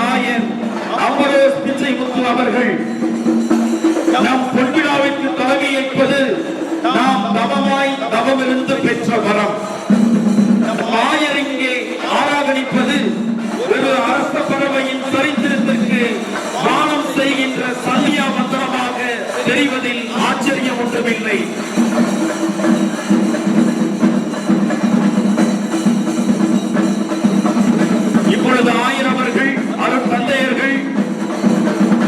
ஆயர் அமரோஸ் பிச்சைமுத்து அவர்கள் நம் பொன்விழாவிற்கு தலைமையேற்பது நாம் தவமிருந்து பெற்ற வரம். ஆயர் இங்கே ஆராதனிப்பது ஒரு அரச பறவையின் சரித்திரத்திற்கு தானம் செய்கின்ற சந்தியா மந்திரமாக தெரிவதில் ஆச்சரியம் ஒன்றுமில்லை. இப்பொழுது ஆயர் அவர்கள் அருள் தந்தையர்கள்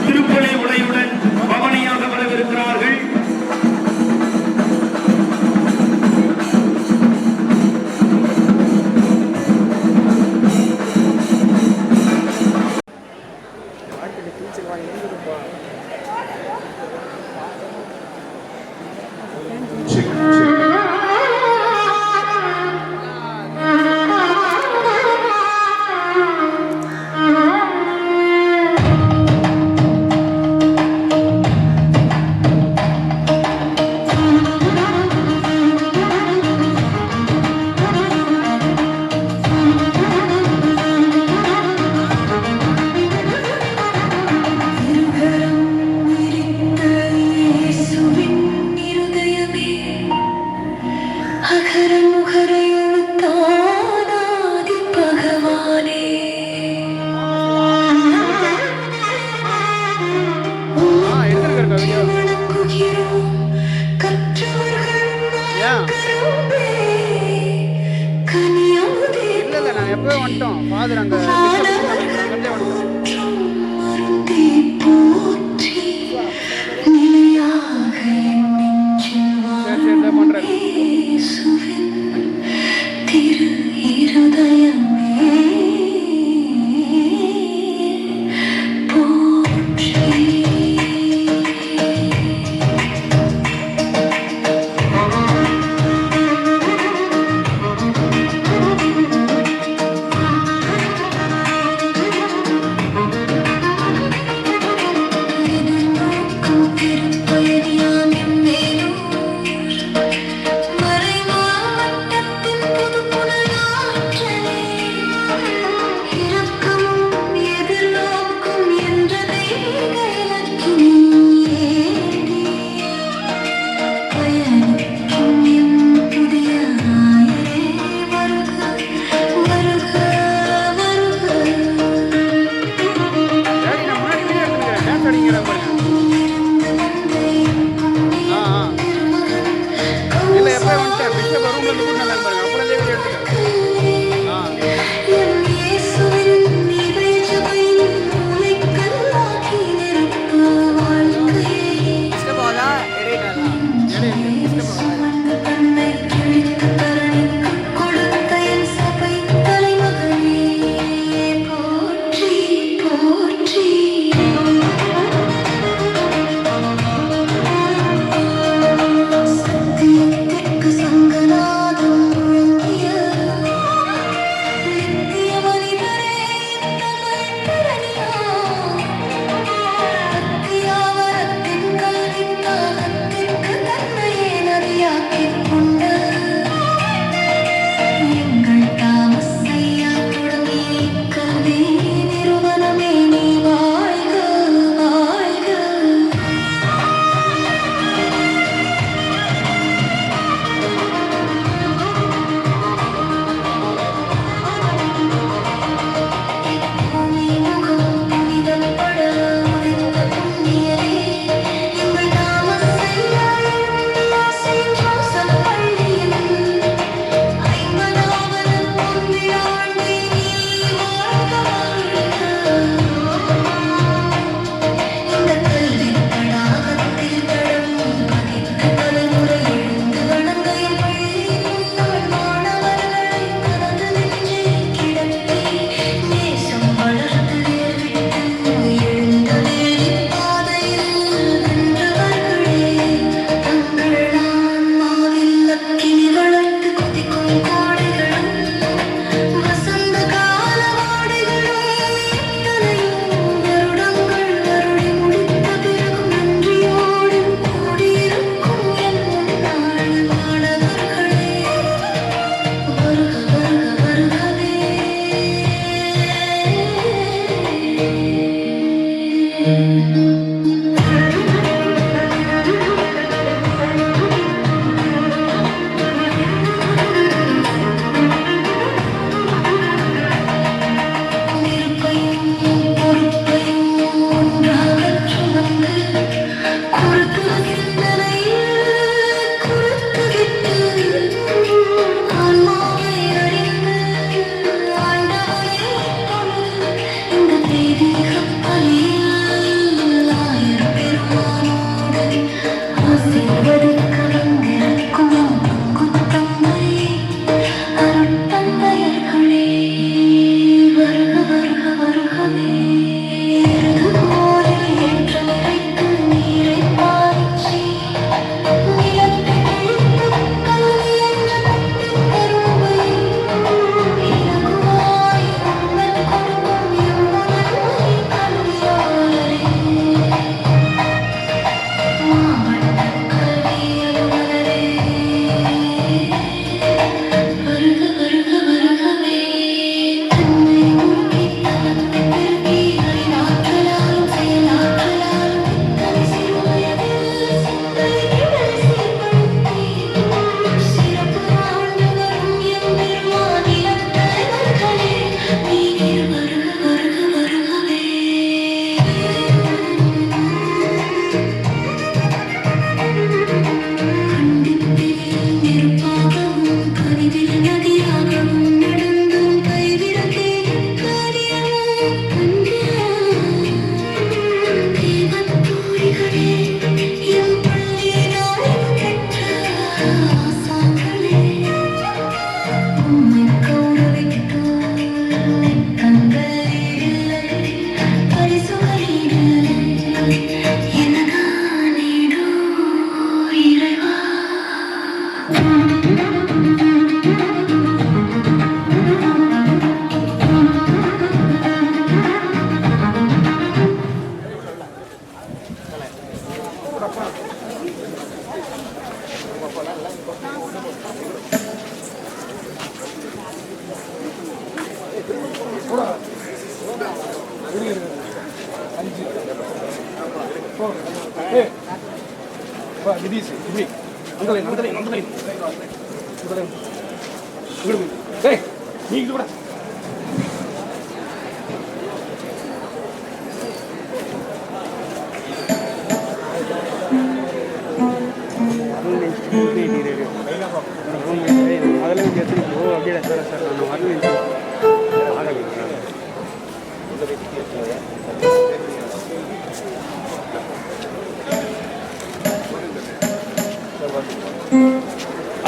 திருப்பலி உடையுடன் பவனியாக வரவிருக்கிறார்கள்.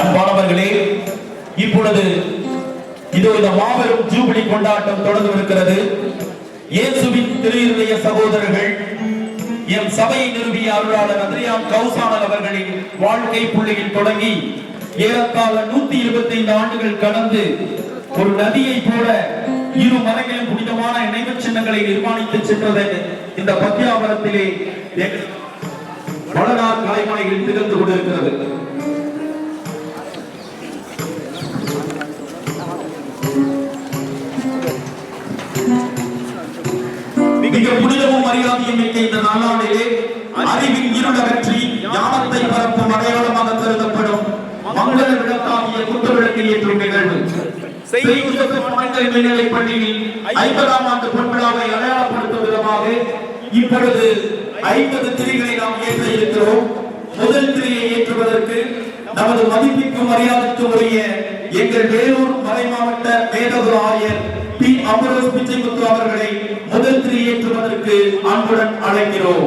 அன்பானவர்களே, இப்பொழுது இதோ இந்த மாபெரும் ஜூபிலி கொண்டாட்டம் தொடர்ந்திருக்கிறது. இயேசுவின் திருஇருதய சகோதரர்கள் எம் சபையை நிறுவிய அருளாளர் அந்திரியாம் கௌசானல் அவர்களின் வாழ்க்கை புள்ளியில் தொடங்கி ஏறத்தாழ 125 ஆண்டுகள் கடந்து ஒரு நதியை போல இரு மரங்களின் புனிதமான நினைவு சின்னங்களை நிர்மாணித்து சென்றது இந்த பத்தியாபுரத்திலே வளனார் கலைமனையில் திகழ்ந்து கொண்டிருக்கிறது. மிக புனிதமும் மரியாதையும் மிக்க இந்த நாளாண்டிலே அறிவின் இருள் அகற்றி ஞானத்தை பரப்பும் அடையாளமாக கருதப்படும் மங்கள விளக்காகிய குத்துவிளக்கு ஏற்றும் நிகழ்வு மேல்நிலைப் பள்ளியில் 50ஆம் ஆண்டு பொன்விழாவை அடையாளப்படுத்தும் விதமாக இப்பொழுது 50 திரிகளை நாம் ஏற்ற இருக்கிறோம். முதல் திரியை ஏற்றுவதற்கு நமது மதிப்பிற்கும் மரியாதைக்கும் உரிய எங்கள் வேலூர் மறை மாவட்ட மேதகு ஆயர் பி. அமரோஸ் பிச்சைமுத்து அவர்களை முதல் திரி ஏற்றுவதற்கு அன்புடன் அழைக்கிறோம்.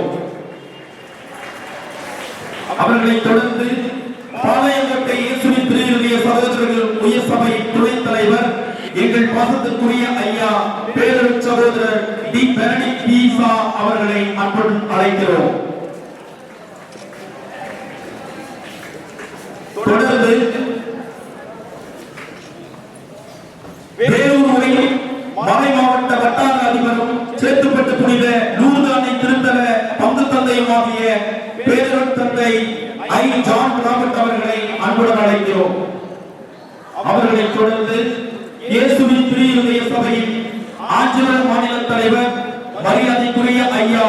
அவர்களை தொடர்ந்து பாளையங்கோட்டை இயேசுவின் திருஇருதய சகோதரர்கள் உயர் சபை துணைத் தலைவர் எங்கள் பாசத்திற்குரிய ஐயா பேரருட் சகோதரர் டி. பெனடிக்ட் ஈசா அவர்களை அன்புடன் அழைக்கிறோம். தொடர்ந்து வேலூர் மறை மாவட்ட வட்டார அதிபரும் சேத்துப்பட்டு புனித லூர்து அன்னை திருத்தல பங்கு தந்தையும் ஆகிய பேரருட் தந்தை ஐ. ஜான் ராபர்ட் அவர்களை அன்புடன் அழைக்கிறோம். அவர்களை தொடர்ந்து இயேசுவின் திருஇருதய சபையின் ஆஞ்சநேயர் மாநில தலைவர் மரியாதைக்குரிய ஐயா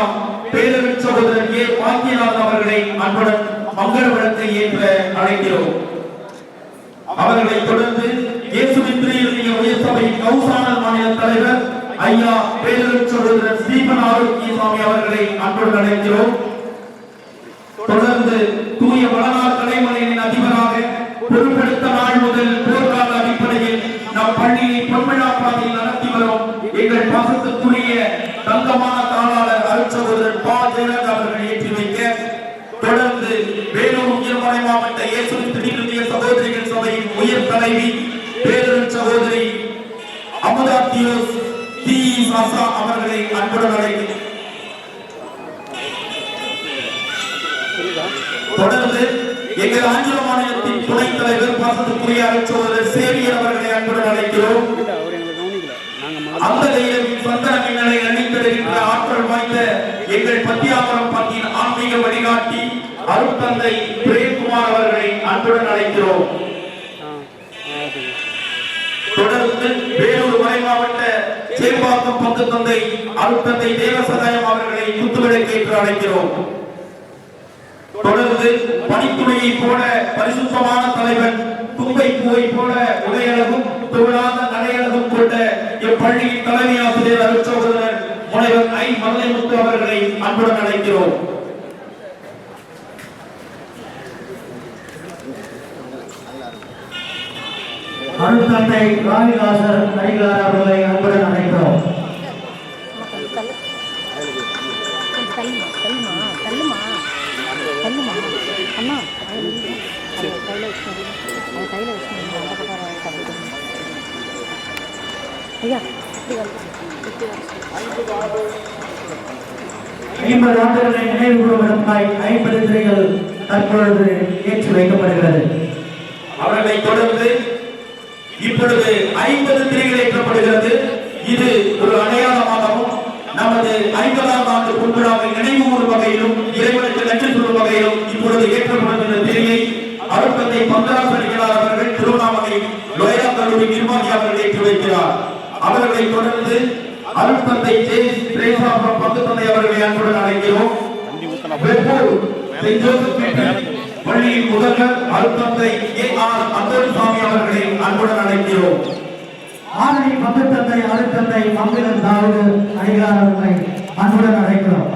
பேரருட் சகோதரர் ஏ. பாக்கியநாதன் அவர்களை அன்புடன் மங்கள விளக்கை ஏற்ற அழைக்கிறோம். அவர்களை தொடர்ந்து இயேசுவின் திருஇருதய உயர் சபையின் கௌசானல் மாநில தலைவர் ஐயா பேரருட் சகோதரர் ஸ்டீபன் ஆரோக்கியசாமி அவர்களை அன்புடன் அழைக்கிறோம். தொடர்ந்து தூய வளனார் கலைமனையின் அதிபராக பொறுப்பெடுத்த நாள் முதல் போர்க்கால அடிப்படையில் நம் பள்ளியை பொன்விழா பாதையில் நடத்தி வரும் எங்கள் பாசத்துக்குரிய தங்கமான தாளாளர் அருட்சகோதரர் பா. ஜெயலலிதா அவர்களை ஏற்றி வைக்க, தொடர்ந்து வேலூர் உயர்மறை மாவட்ட இயேசுவின் திருஇருதய சகோதரிகள் சபையின் உயர் தலைவி பேரருட் சகோதரி அமுதாத்தியோஸ் டி. சாசா அவர்களை அன்புடன் அழைக்கிறேன். தொடர்ந்து எங்கள் ஆங்கில மாநிலத்தின் துணைத் தலைவர் பாசத்துக்குரிய அருட்சகோதரர் சேவியர் அவர்களை அன்புடன் அழைக்கிறோம். அந்த தெய்வத்தின் சந்தன மின்னலை அணிந்திருக்கின்ற ஆற்றல் வாய்ந்த எங்கள் பத்தியாபுரம் பங்கின் ஆன்மீக வழிகாட்டி அருட்தந்தை பிரேம்குமார் அவர்களை அன்புடன் அழைக்கிறோம். தொடர்ந்து வேலூர் மறை மாவட்ட சேம்பாக்கம் பங்கு தந்தை அருட்தந்தை தேவசகாயம் அவர்களை குத்துவிளக்கேற்று அழைக்கிறோம். தொடர்ந்து பணித்துறையை போல பரிசுத்தமான தலைவன் தும்பை பூவை போல உடையழகும் தொழிலாத நடையழகும் கொண்ட இப்பள்ளியின் தலைமை ஆசிரியர் அருட்சகோதரர் முனைவர் ஐ. மதுரைமுத்து அவர்களை அன்புடன் அழைக்கிறோம். அருட்தந்தை ராவிதாசர் அடிகளார் அவர்களை அன்புடன் அழைக்கிறோம். ஐம்பது ஆண்டுகளை நினைவு கூறுவதற்காய் 50 திரைகள் தற்பொழுது ஏற்றி வைக்கப்படுகிறது. அவர்களை தொடர்ந்து இப்பொழுது 50 திரைகள் ஏற்றப்படுகிறது. இது ஒரு அடையாளமாகவும் நமது 50ஆம் ஆண்டு பொன்விழாவை நினைவு கூறும் வகையிலும் இறைவனுக்கு நன்றி சொல்லும் வகையிலும் இப்பொழுது ஏற்றப்படுகின்ற திரையை அருட்தந்தை பந்தராசரிகளார் அவர்கள் திருவண்ணாமலை லோயா கல்லூரி நிர்வாகி அவர்கள் ஏற்றி வைக்கிறார். அவர்களை தொடர்ந்து அருள் தந்தை ஜேம்ஸ் திரேசா பங்கு தந்தை அவர்களை அன்புடன் அழைக்கிறோம். வெப்பூர் செயின்ட் ஜோசப் பள்ளியின் முதல்வர் அருள் தந்தை A.R. அந்தோணிசாமி அவர்களை அன்புடன் அழைக்கிறோம். ஆரணி பங்கு தந்தை அருள் தந்தை மங்களன் தாவூது அடிகளார் அவர்களை அன்புடன் அழைக்கிறோம்.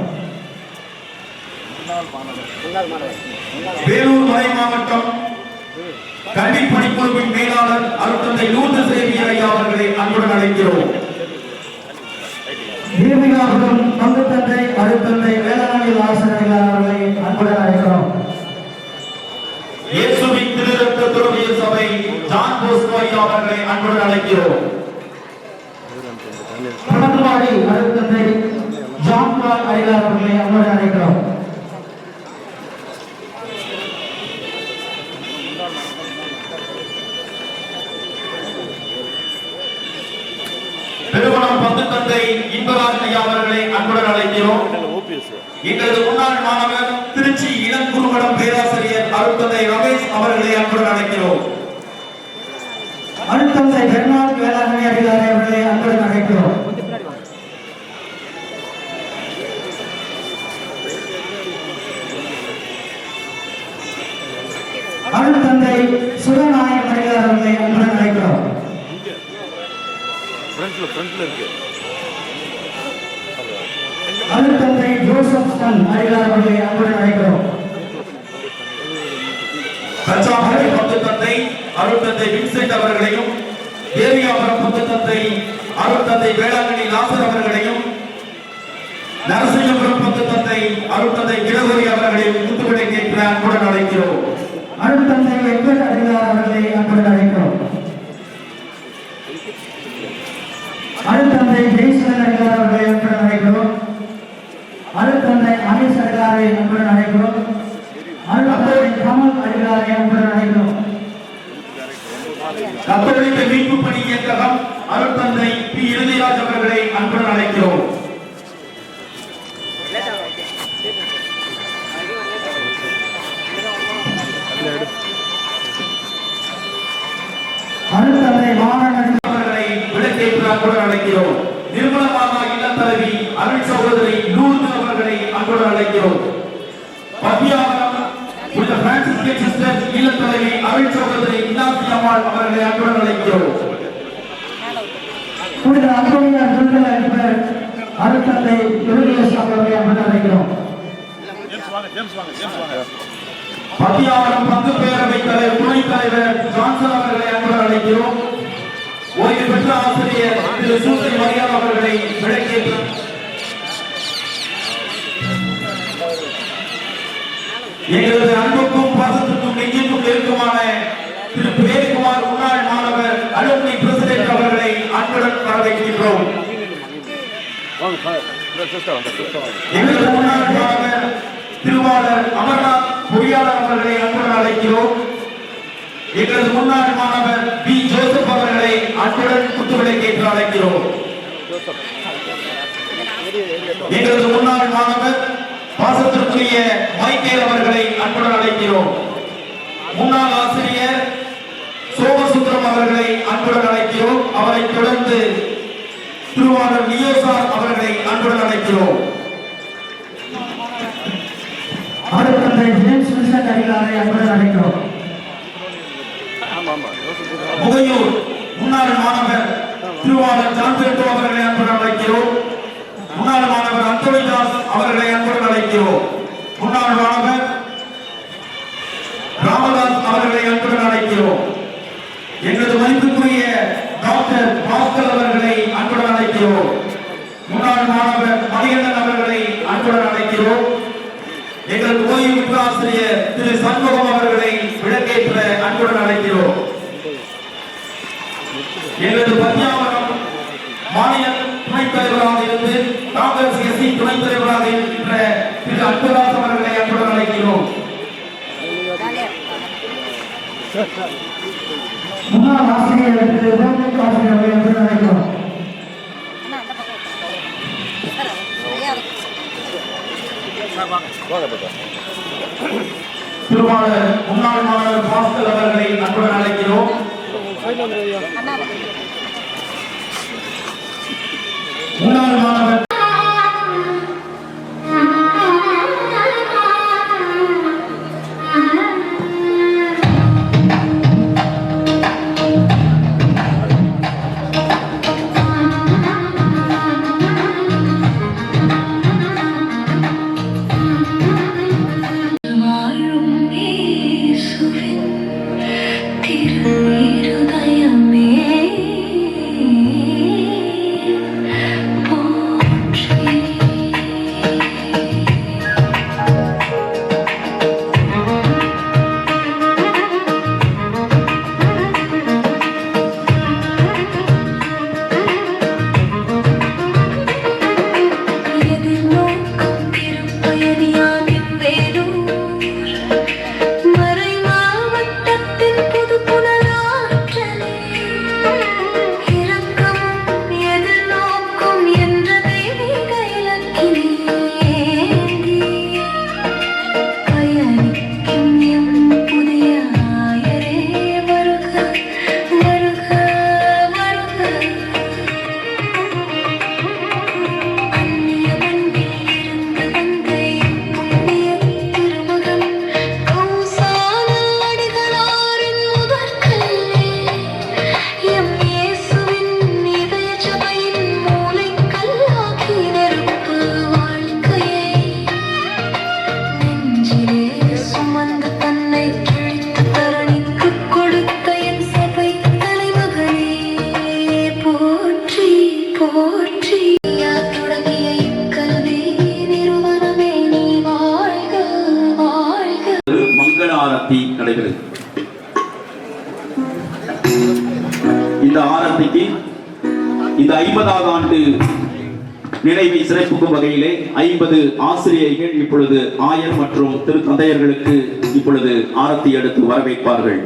வேலூர் மறை மாவட்டம் கல்வி பணிக்குழுவின் மேலாளர் அருள் தந்தை லூர்து சேவியர் ஐயா அவர்களை அன்புடன் அழைக்கிறோம். தீர்மிகாபுரம் பங்கு தந்தை அருள் தந்தை வேளாண்மை ஆசிரியர் அவர்களை அன்புடன் அழைக்கிறோம். இயேசுவின் திருரத்த துறவிய சபை ஜான் போஸ்கோ ஐயா அவர்களை அன்புடன் அழைக்கிறோம். பணத்துவாடி அருள் தந்தை ஜான் பால் அடிகளார் அவர்களை அன்புடன் அழைக்கிறோம். பெருமணம் பங்கு தந்தை இன்பராஜ் ஐயா அவர்களை அன்புடன் அழைக்கிறோம். எங்களது முன்னாள் மாணவர் திருச்சி இளங்குருமடம் பேராசிரியர் அருள் தந்தை ரமேஷ் அவர்களை அன்புடன் அழைக்கிறோம். அருள் தந்தை பெருமாள் வேளாண்மை அடிகளார் அவர்களை அன்புடன் அழைக்கிறோம். அருள் தந்தை சுரநாயகம் அடிகளார் அவர்களை அன்புடன் அழைக்கிறோம். அருள் தந்தை ஜோசப் ஸ்டன் அடிகளார் அவர்களை அன்புடன் அழைக்கிறோம். கச்சாமலை பங்கு தந்தை அருள் தந்தை வின்சென்ட் அவர்களையும் தேவியாபுரம் பங்கு தந்தை அருள் தந்தை வேளாங்கண்ணி லாசர் அவர்களையும் நரசிங்கபுரம் பங்கு தந்தை அருள் தந்தை கிரகோரி அவர்களையும் முத்துவிடை கேட்கிற அன்புடன் அழைக்கிறோம். அருள் தந்தை வெங்கட் அடிகளார் அவர்களை அன்புடன் அழைக்கிறோம். அருள் தந்தை ஜெய்சன் அடிகளார் அவர்களை அன்புடன் அழைக்கிறோம். அருள் தந்தை அனீஸ் அடிகளாரை அன்புடன் அழைக்கிறோம். அருள் தந்தை கமல் அடிகளாரை அன்புடன் அழைக்கிறோம். கத்தோலிக்க மீட்பு பணி இயக்ககம் அருள் தந்தை பி இறுதிராஜ் அவர்களை அன்புடன் அழைக்கிறோம். அருள் தந்தை மாணவர்கள் அவர்களை விளக்கேற்று அன்புடன் அழைக்கிறோம். நிர்மலமாதா இல்லம் தலைவி அருள் சகோதரி லூர்து அவர்களை அன்புடன் அழைக்கிறோம். பத்தியாவரம் புனித பிரான்சிஸ்கன் சிஸ்டர் இல்லம் தலைவி அருள் சகோதரி இன்னாசி அம்மாள் அவர்களை அன்புடன் அழைக்கிறோம். புனித அந்தோனியார் விடுதலை அதிபர் அருள் தந்தை யூலியஸ் அவர்களை அன்புடன் அழைக்கிறோம். பத்தியாவரம் பங்கு பேரவை தலைவர் துணைத் தலைவர் ஜான்சன் அவர்களை அன்புடன் அழைக்கிறோம். ஓய்வு பெற்ற ஆசிரியர் திரு சூசை மரியாதை அவர்களை விளக்கேற்று எங்களது அன்புக்கும் பாசத்துக்கும் நெஞ்சுக்கும் நெருக்கமான திரு பிரேம்குமார் முன்னாள் மாணவர் அலுமினி பிரசிடென்ட் அவர்களை அன்புடன் வரவேற்கின்றோம். எங்களது முன்னாள் மாணவர் திருவாளர் அமர்நாத் பொறியாளர் அவர்களை அன்புடன் அழைக்கிறோம். எங்களது முன்னாள் மாணவர் பி ஜோசப் அவர்களை அன்புடன் குத்துவிளக்கேற்று அழைக்கிறோம். எங்களது முன்னாள் மாணவர் பாசத்திற்குரிய மைக்கேல் அவர்களை அன்புடன் அழைக்கிறோம். முன்னாள் ஆசிரியர் சோமசுந்தரம் அவர்களை அன்புடன் அழைக்கிறோம். அவரை தொடர்ந்து திருவாளர் நியோசார் அவர்களை அன்புடன் அழைக்கிறோம். அருள் தந்தை ஜேம்ஸ் வின்சென்ட் அடிகளாரை அன்புடன் அழைக்கிறோம். முகையூர் முன்னாள் மாணவர் திருவாளர் ஜான்பெட்டோ அவர்களை அன்புடன் அழைக்கிறோம். முன்னாள் மாணவர் அந்தோனிதாஸ் அவர்களை அன்புடன் அழைக்கிறோம். முன்னாள் மாணவர் ராமதாஸ் அவர்களை அன்புடன் அழைக்கிறோம். எங்களது மதிப்புக்குரிய டாக்டர் பாஸ்கர் அவர்களை அன்புடன் அழைக்கிறோம். முன்னாள் மாணவர் மணிகண்டன் அவர்களை அன்புடன் அழைக்கிறோம். எங்களது ஓய்வு பெற்ற ஆசிரியர் திரு சண்முகம் அவர்களை விளக்கேற்ற அன்புடன் அழைக்கிறோம். எங்களது பத்தியாவரம் மாநில துணைத் தலைவராக இருந்து காங்கிரஸ் எஸ்சி துணைத் தலைவராக இருக்கின்ற திரு அன்புதாஸ் அவர்களை அன்புடன் அழைக்கிறோம். முன்னாள் ஆசிரியர் திரு ரோமிக் ஆசிரியர் அவர்களை அன்புடன் அழைக்கிறோம். திருவாளர் முன்னாள் மாணவர் பாஸ்கர் அவர்களை அன்புடன் அழைக்கிறோம். முன்னாள் மாணவர் நடைபெறும். இந்த ஆரத்திக்கு இந்த 50வது ஆண்டு நினைவை சிறப்பிக்கும் வகையிலே 50 ஆசிரியர்கள் இப்பொழுது ஆயர் மற்றும் திருத்தந்தையர்களுக்கு இப்பொழுது ஆரத்தி எடுத்து வரவேற்பார்கள்.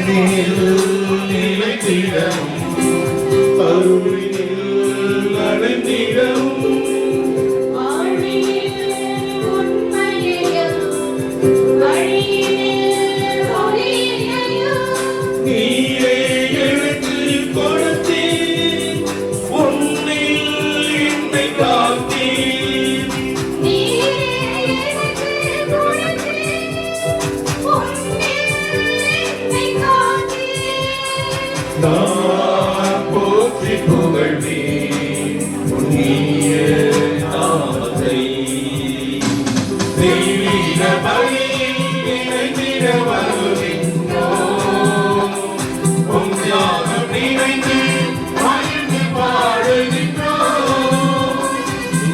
அன்பினில் நிலைத்திடவும் அருளினில் நடந்திடவும் நீரே எனக்கு கொடுத்தீர் உன்னில் என்னை காத்தீர் நான் போற்றி புகழ்வேன் புண்ணிய நாமத்தை தெய்வீக பலியில் இணைந்திட வருகின்றோம் உம் தியாகம் நினைந்து மகிழ்ந்து பாடுகின்றோம்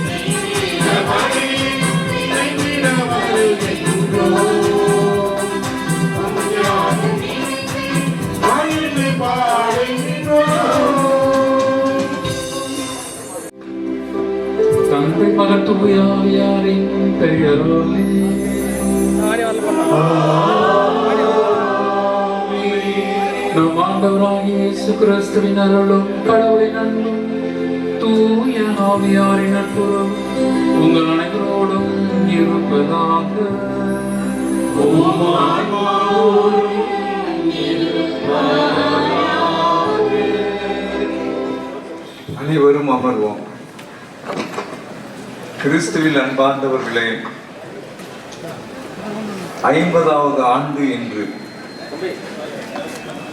தெய்வீக பலியில் இணைந்திட வருகின்றோம் உம் தியாகம் நினைந்து மகிழ்ந்து பாடுகின்றோம். தந்தை மகன் தூய ஆவியாரின் பெயராலே நம் ஆண்டவராகிய இயேசு கிறிஸ்துவின் அருளும் கடவுளின் அன்பும் தூய ஆவியாரின் நட்பும் உங்கள் அனைவரோடும் இருப்பதாக. உம் ஆன்மாவோடும் அனைவரும் அமர்வோம். கிறிஸ்துவில் அன்பார்ந்தவர்களே, 50வது ஆண்டு என்று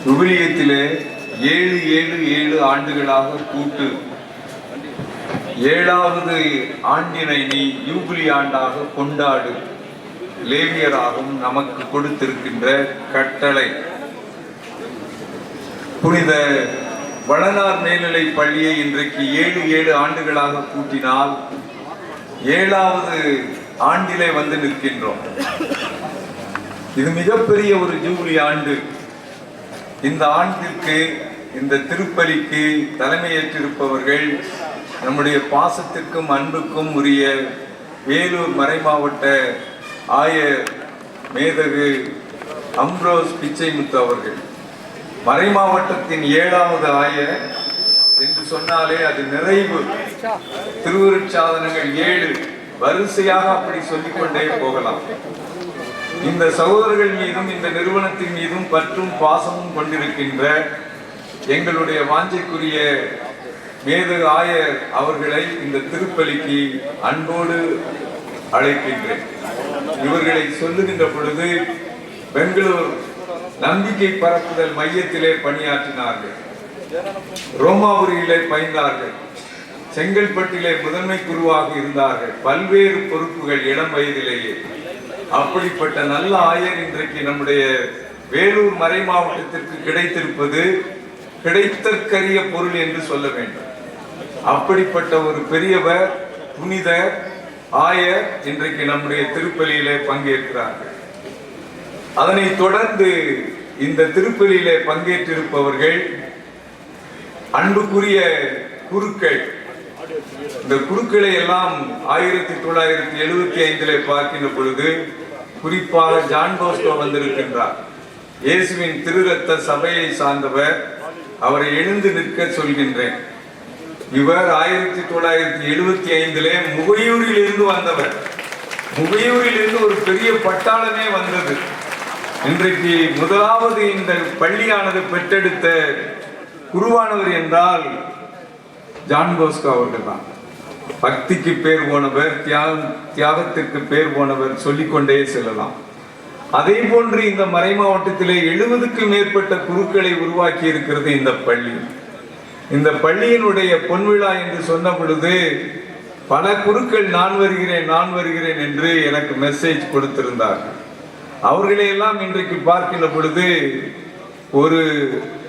விவிலியத்திலே 777 ஆண்டுகளாக கூட்டு 7வது ஆண்டினை நீ யூபிலி ஆண்டாக கொண்டாடு லேவியராகவும் நமக்கு கொடுத்திருக்கின்ற கட்டளை. புனித வளனார் மேல்நிலை பள்ளியை இன்றைக்கு 7 ஆண்டுகளாக கூட்டினால் 7வது ஆண்டிலே வந்து நிற்கின்றோம். இது மிகப்பெரிய ஒரு ஜூபிலி ஆண்டு. இந்த ஆண்டிற்கு, இந்த திருப்பலிக்கு தலைமையேற்றிருப்பவர்கள் நம்முடைய பாசத்திற்கும் அன்புக்கும் உரிய வேலூர் மறைமாவட்ட ஆயர் மேதகு அம்ப்ரோஸ் பிச்சைமுத்து அவர்கள். மறைமாவட்டத்தின் 7வது ஆயர் என்று சொன்னாலே அது நிறைவு. திருவருட்சாதனங்கள் 7 வரிசையாக அப்படி சொல்லிக்கொண்டே போகலாம். இந்த சகோதரர்கள் மீதும் இந்த நிறுவனத்தின் மீதும் பற்றும் பாசமும் கொண்டிருக்கின்ற எங்களுடைய வாஞ்சைக்குரிய மேதகு ஆயர் அவர்களை இந்த திருப்பலிக்கு அன்போடு அழைக்கின்றேன். இவர்களை சொல்லுகின்ற பொழுது பெங்களூர் நம்பிக்கை பரப்புதல் மையத்திலே பணியாற்றினார்கள், ரோமாபுரியிலே பயின்றார்கள், செங்கல்பட்டிலே முதன்மை குருவாக இருந்தார்கள், பல்வேறு பொறுப்புகள் இளம் வயதிலேயே. அப்படிப்பட்ட நல்ல ஆயர் இன்றைக்கு நம்முடைய வேலூர் மறை மாவட்டத்திற்கு கிடைத்திருப்பது கிடைத்தற்கரிய பொருள் என்று சொல்ல வேண்டும். அப்படிப்பட்ட ஒரு பெரியவர், புனித ஆயர் இன்றைக்கு நம்முடைய திருப்பலியிலே பங்கேற்கிறார்கள். அதனை தொடர்ந்து இந்த திருப்பலியிலே பங்கேற்றிருப்பவர்கள் அன்புக்குரிய குருக்கள். இந்த குருக்களை எல்லாம் 1975 பார்க்கின்ற பொழுது குறிப்பாக ஜான் போஸ்கோ வந்திருக்கின்றார். இயேசுவின் திருரத்த சபையை சார்ந்தவர். அவரை எழுந்து நிற்க சொல்கின்றேன். இவர் 1975 முகையூரில் இருந்து வந்தவர். முகையூரில் இருந்து ஒரு பெரிய பட்டாளமே வந்தது. இன்றைக்கு முதலாவது இந்த பள்ளியானது பெற்றெடுத்த குருவானவர் என்றால் ஜான் போஸ்கோ அவர்கள் தான். பக்திக்கு பேர் போனவர், தியாகத்திற்கு பேர் போனவர், சொல்லிக்கொண்டே செல்லலாம். அதே போன்று இந்த மறை மாவட்டத்திலே 70க்கும் மேற்பட்ட குருக்களை உருவாக்கி இருக்கிறது இந்த பள்ளி. இந்த பள்ளியினுடைய பொன்விழா என்று சொன்ன பொழுது பல குருக்கள் நான் வருகிறேன் என்று எனக்கு மெசேஜ் கொடுத்திருந்தார்கள். அவர்களை எல்லாம் இன்றைக்கு பார்க்கின்ற பொழுது ஒரு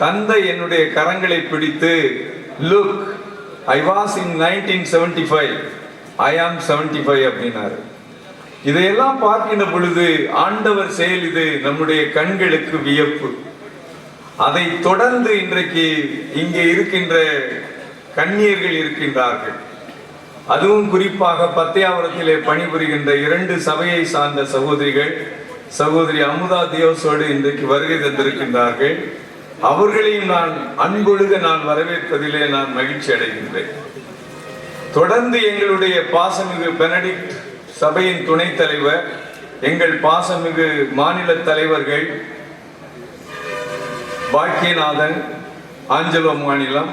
தந்தை என்னுடைய கரங்களை பிடித்து, look, I was in 1975, I am 75 அப்படின்னாரு. இதையெல்லாம் பார்க்கின்ற பொழுது ஆண்டவர் செயல் இது நம்முடைய கண்களுக்கு வியப்பு. அதை தொடர்ந்து இன்றைக்கு இங்கே இருக்கின்ற கன்னியர்கள் இருக்கின்றார்கள். அதுவும் குறிப்பாக பத்தியாவரத்திலே பணிபுரிகின்ற 2 சபையை சார்ந்த சகோதரிகள் சகோதரி அமுதா தியோஸோடு இன்றைக்கு வருகை தந்திருக்கின்றார்கள். அவர்களையும் நான் அன்பொழுக நான் வரவேற்பதிலே நான் மகிழ்ச்சி அடைகின்றேன். தொடர்ந்து எங்களுடைய பாசமிகு பெனடிக்ட் சபையின் துணைத் தலைவர், எங்கள் பாசமிகு மாநில தலைவர்கள் பாக்கியநாதன் ஆஞ்சலோ மாநிலம்,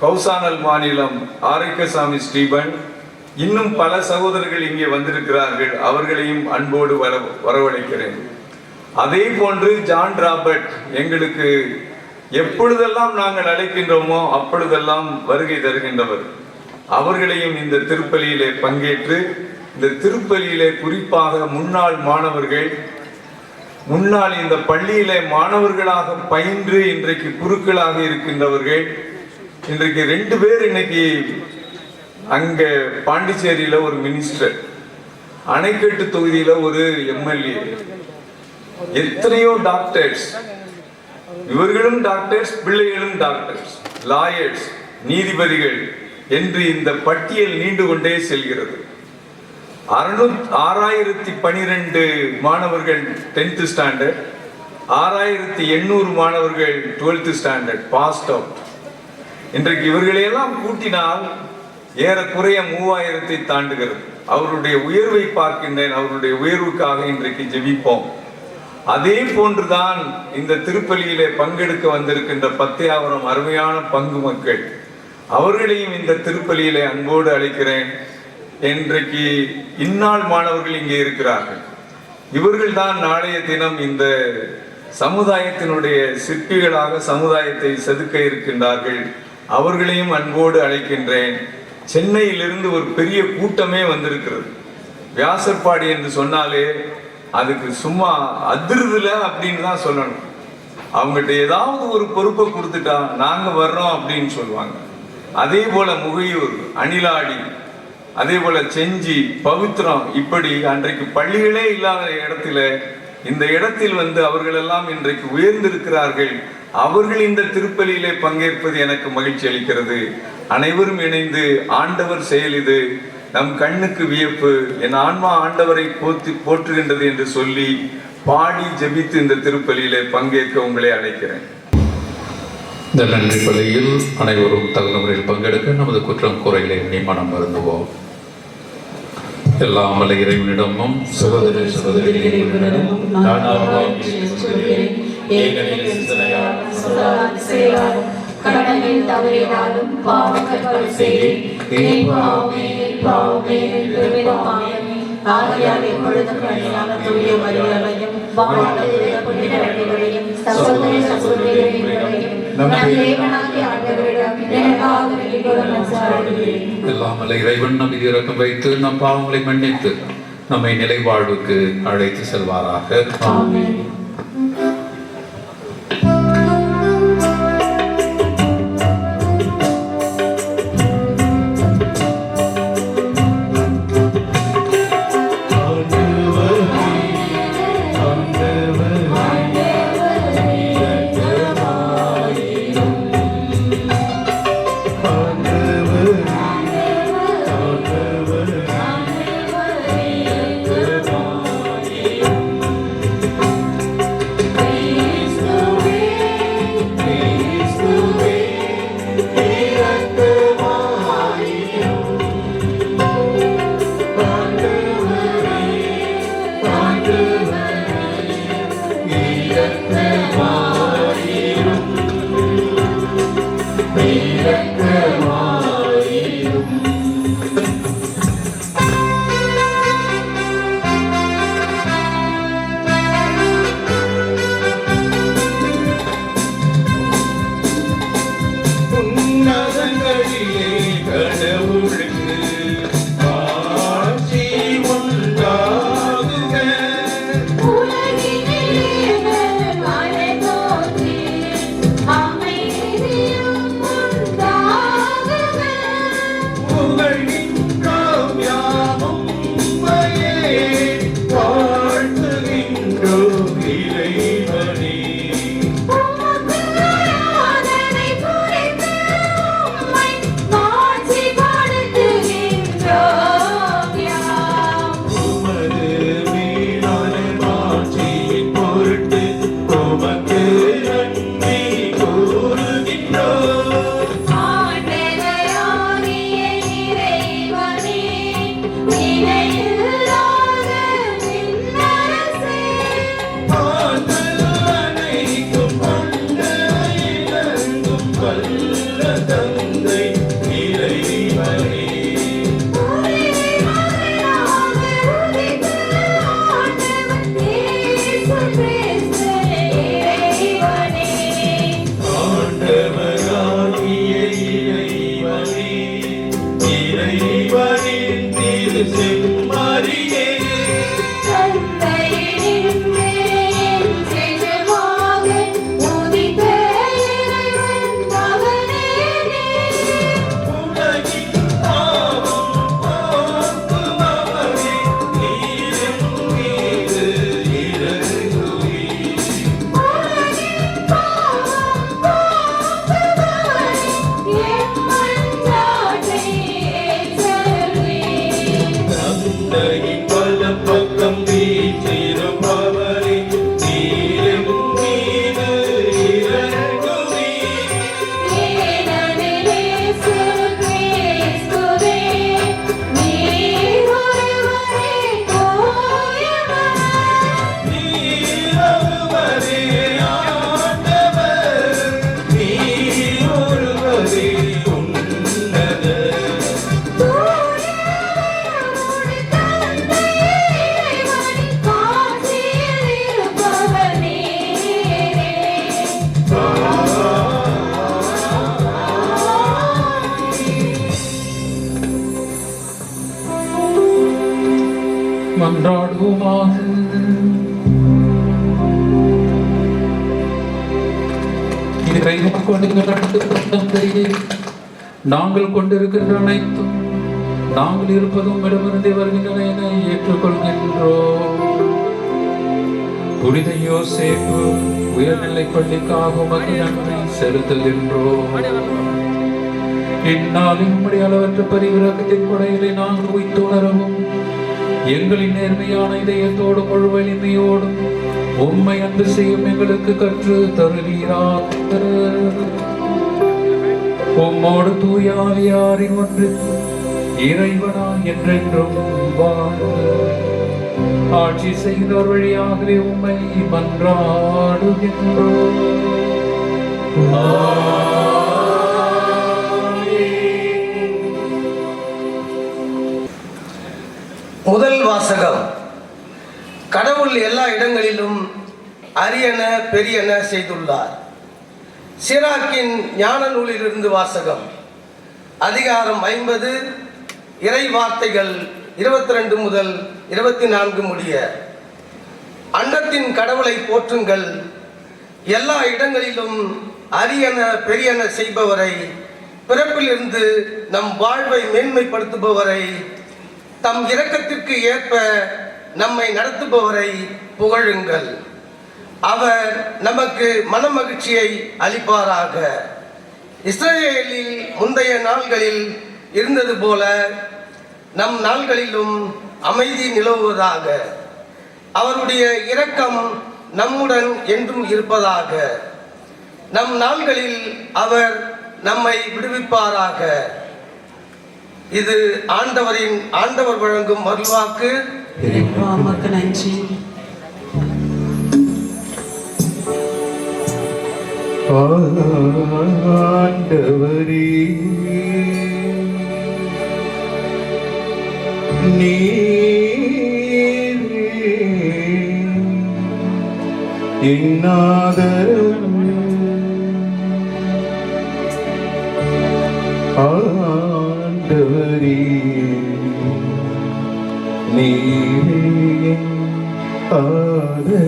கௌசானல் மாநிலம் ஆரோக்கியசாமி ஸ்டீபன், இன்னும் பல சகோதரர்கள் இங்கே வந்திருக்கிறார்கள். அவர்களையும் அன்போடு வரவழைக்கிறேன். அதே போன்று ஜான் ராபர்ட் எங்களுக்கு எப்பொழுதெல்லாம் நாங்கள் அழைக்கின்றோமோ அப்பொழுதெல்லாம் வருகை தருகின்றவர். அவர்களையும் இந்த திருப்பலியிலே பங்கேற்று, இந்த திருப்பலியிலே குறிப்பாக முன்னாள் மாணவர்கள், முன்னாள் இந்த பள்ளியிலே மாணவர்களாக பயின்று இன்றைக்கு குருக்களாக இருக்கின்றவர்கள், இன்றைக்கு 2 பேர் இன்னைக்கு அங்க பாண்டிச்சேரியில ஒரு மினிஸ்டர், அணைக்கட்டு தொகுதியில ஒரு எம்எல்ஏ, எத்தனையோ டாக்டர்ஸ், இவர்களும் டாக்டர்ஸ், பிள்ளைகளும் டாக்டர்ஸ், லாயர்ஸ், நீதிபதிகள் என்று இந்த பட்டியல் நீண்டு கொண்டே செல்கிறது. 6012 மாணவர்கள் 10th ஸ்டாண்டர்ட், 6800 மாணவர்கள் 12th ஸ்டாண்டர்ட் பாஸ்ட் அவுட். இன்றைக்கு இவர்களையெல்லாம் கூட்டினால் ஏறக்குறைய 3000 தாண்டுகிறது. அவருடைய உயர்வை பார்க்கின்றேன். அவருடைய உயர்வுக்காக இன்றைக்கு ஜெபிப்போம். அதே போன்றுதான் இந்த திருப்பலியிலே பங்கெடுக்க வந்திருக்கின்ற பத்தியாவரம் அருமையான பங்கு மக்கள், அவர்களையும் இந்த திருப்பலியிலே அன்போடு அழைக்கிறேன். இன்றைக்கு இந்நாள் மாணவர்கள் இங்கே இருக்கிறார்கள். இவர்கள் தான் நாளைய தினம் இந்த சமுதாயத்தினுடைய சிற்பிகளாக சமுதாயத்தை செதுக்க இருக்கின்றார்கள். அவர்களையும் அன்போடு அழைக்கின்றேன். சென்னையிலிருந்து ஒரு பெரிய கூட்டமே வந்திருக்கிறது. வியாசர்பாடி என்று சொன்னாலே அதுக்கு சும்மா அதிர்வுல அப்படின்னு தான் சொல்லணும். அவங்ககிட்ட ஏதாவது ஒரு பொறுப்பை கொடுத்துட்டா நாங்க வர்றோம் அப்படின்னு சொல்லுவாங்க. அதே போல முகையூர், அணிலாடி, அதே போல செஞ்சி, பவித்ரம், இப்படி அன்றைக்கு பள்ளிகளே இல்லாத இடத்துல இந்த இடத்தில் வந்து அவர்கள் எல்லாம் இன்றைக்கு உயர்ந்திருக்கிறார்கள். அவர்கள் இந்த திருப்பலியிலே பங்கேற்பது எனக்கு மகிழ்ச்சி அளிக்கிறது. அனைவரும் இணைந்து ஆண்டவர் செயல் இது, நம் கண்ணுக்கு வியப்பு, என் ஆன்மா ஆண்டவரை போற்றுகின்றது என்று சொல்லி பாடி ஜெபித்து இந்த திருப்பலியிலே பங்கேற்க உங்களை அழைக்கிறேன். இந்த நன்றி பலியில் அனைவரும் தகுந்த முறையில் பங்கெடுக்க நமது குற்றம் குறைகளை எண்ணி மனம் வருந்துவோம். எல்லாம் வல்ல இறைவனிடமும் சகோதர சகோதரிகளிடமும் கடமையில் தவறினாலும் பாவங்கள் செய்தேன். ஆகையால் எப்பொழுதும் கண்ணியான தூய மரியாதையும் சகோதர சகோதரிகளையும் எல்லாம் வல்ல இறைவன் நம் மீது இரக்கம் வைத்து நம் பாவங்களை மன்னித்து நம்மை நிலை வாழ்வுக்கு அழைத்து செல்வாராக. ஆமென். இவற்றை கொண்டு தந்தையே, நாங்கள் கொண்டிருக்கின்ற அனைத்தும் நாங்கள் இருப்பதும் இடமிருந்து வருகின்றன என ஏற்றுக்கொள்கின்றோம். புனித யோசேப்பு உயர்நிலைப் பள்ளிக்காக உமக்கு நன்றி செலுத்துகின்றோம். இந்நாளில் உம்முடைய அளவற்ற பரிவிரக்கத்தின் கொடைகளை நாங்கள் உய்த்துணரவும், எங்களின் நேர்மையான இதயத்தோடு முழு வலிமையோடும் உம்மை அன்பு செய்யும் எங்களுக்கு கற்று தருவீராக. உம்மோடு தூய ஆவியாரின் ஒன்று இறைவனா என்றென்றும் வாழ்ந்து ஆட்சி செய்தோர் வழியாகவே உம்மை மன்றாடுகின்றோம். முதல் வாசகம். கடவுள் எல்லா இடங்களிலும் அரியன பெரியன செய்துள்ளார். சிராக்கின் ஞான நூலிலிருந்து வாசகம். அதிகாரம் 50, இறை வார்த்தைகள் 22 முதல் 24 முடிய. அண்டத்தின் கடவுளை போற்றுங்கள், எல்லா இடங்களிலும் அரியன பெரியன செய்பவரை, பிறப்பிலிருந்து நம் வாழ்வை மேன்மைப்படுத்துபவரை, தம் இரக்கத்திற்கு ஏற்ப நம்மை நடத்துபவரை புகழுங்கள். அவர் நமக்கு மனமகிழ்ச்சியை அளிப்பாராக. இஸ்ரவேலில் முந்தைய நாள்களில் இருந்தது போல நம் நாள்களிலும் அமைதி நிலவுவதாக. அவருடைய இரக்கம் நம்முடன் என்றும் இருப்பதாக. நம் நாள்களில் அவர் நம்மை விடுவிப்பாராக. இது ஆண்டவர் வழங்கும் அருள்வாக்கு. உமக்கு நன்றி. ஆண்டவரே, நீரே என் ஆதரவு. ஆண்டவரே, நீரே என் ஆதரவு.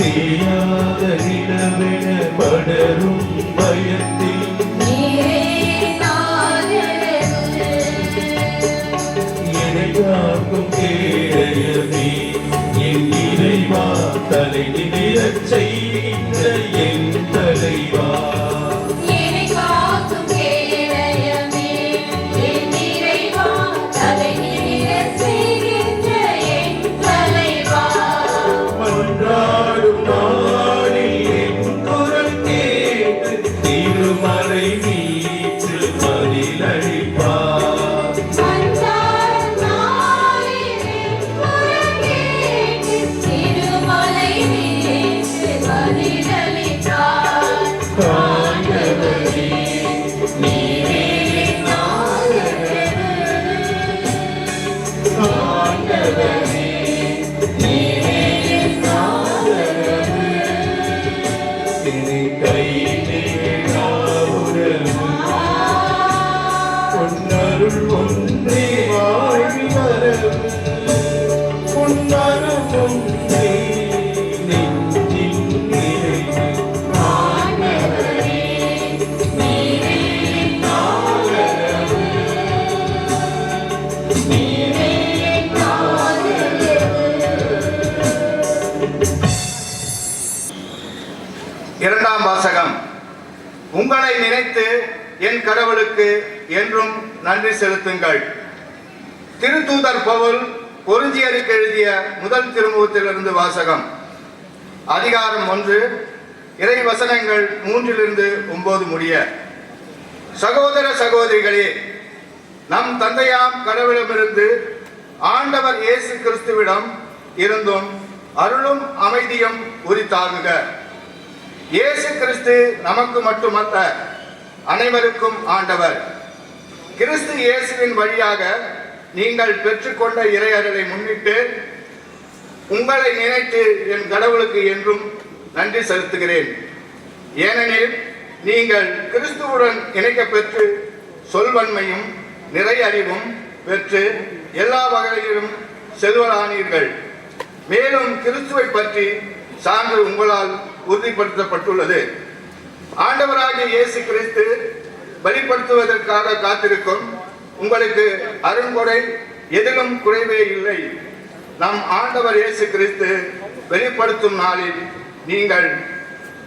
தெரியாத இடமென படரும் பயத்தில் என்னை காக்கும் கேடயமே என் இறைவா, தலை நிமிரச் செய்கின்ற என் தலைவா. மன்றாடும் நாளில் என் குரல் கேட்டு திருமலை மீட்டு பதிலளிப்பார். ஆண்டவரே, நீரே என் ஆதரவு. ஆண்டவரே, நீரே என் ஆதரவு. என்னை கைவிடா உறவு. பொன்னருள் ஒன்றே வாழ்வி வரவு. பொன்னருள் ஒன்றே நெஞ்சின் நிறைவு. இரண்டாம் வாசகம். உங்களை நினைத்து என் கடவுளுக்கு என்றும் நன்றி செலுத்துங்கள். திருத்தூதர் பவுல் கொரிந்தியருக்கு எழுதிய முதல் திருமுகத்திலிருந்து வாசகம். அதிகாரம் 1, இறை வசனங்கள் 3-9 முடிய. சகோதர சகோதரிகளே, நம் தந்தையாம் கடவுளிடமிருந்து ஆண்டவர் இயேசு கிறிஸ்துவிடம் இருந்தும் அருளும் அமைதியும் உரித்தாகுக. இயேசு கிறிஸ்து நமக்கு மட்டுமல்ல, அனைவருக்கும் ஆண்டவர். கிறிஸ்து இயேசுவின் வழியாக நீங்கள் பெற்றுக்கொண்ட இறையருளை முன்னிட்டு உங்களை நினைத்து என் கடவுளுக்கு என்றும் நன்றி செலுத்துகிறேன். ஏனெனில் நீங்கள் கிறிஸ்துவுடன் இணைக்கப் பெற்று சொல்வன்மையும் நிறை அறிவும் பெற்று எல்லா வகையிலும் செல்வரானீர்கள். மேலும் கிறிஸ்துவை பற்றி சான்று உங்களால் உறுதிப்படுத்தப்பட்டுள்ளது. ஆண்டவராகிய இயேசு கிறிஸ்து வெளிப்படுத்துவதற்காக காத்திருக்கும் உங்களுக்கு அருங்கொடை எதிலும் குறைவே இல்லை. நம் ஆண்டவர் இயேசு கிறிஸ்து வெளிப்படுத்தும் நாளில் நீங்கள்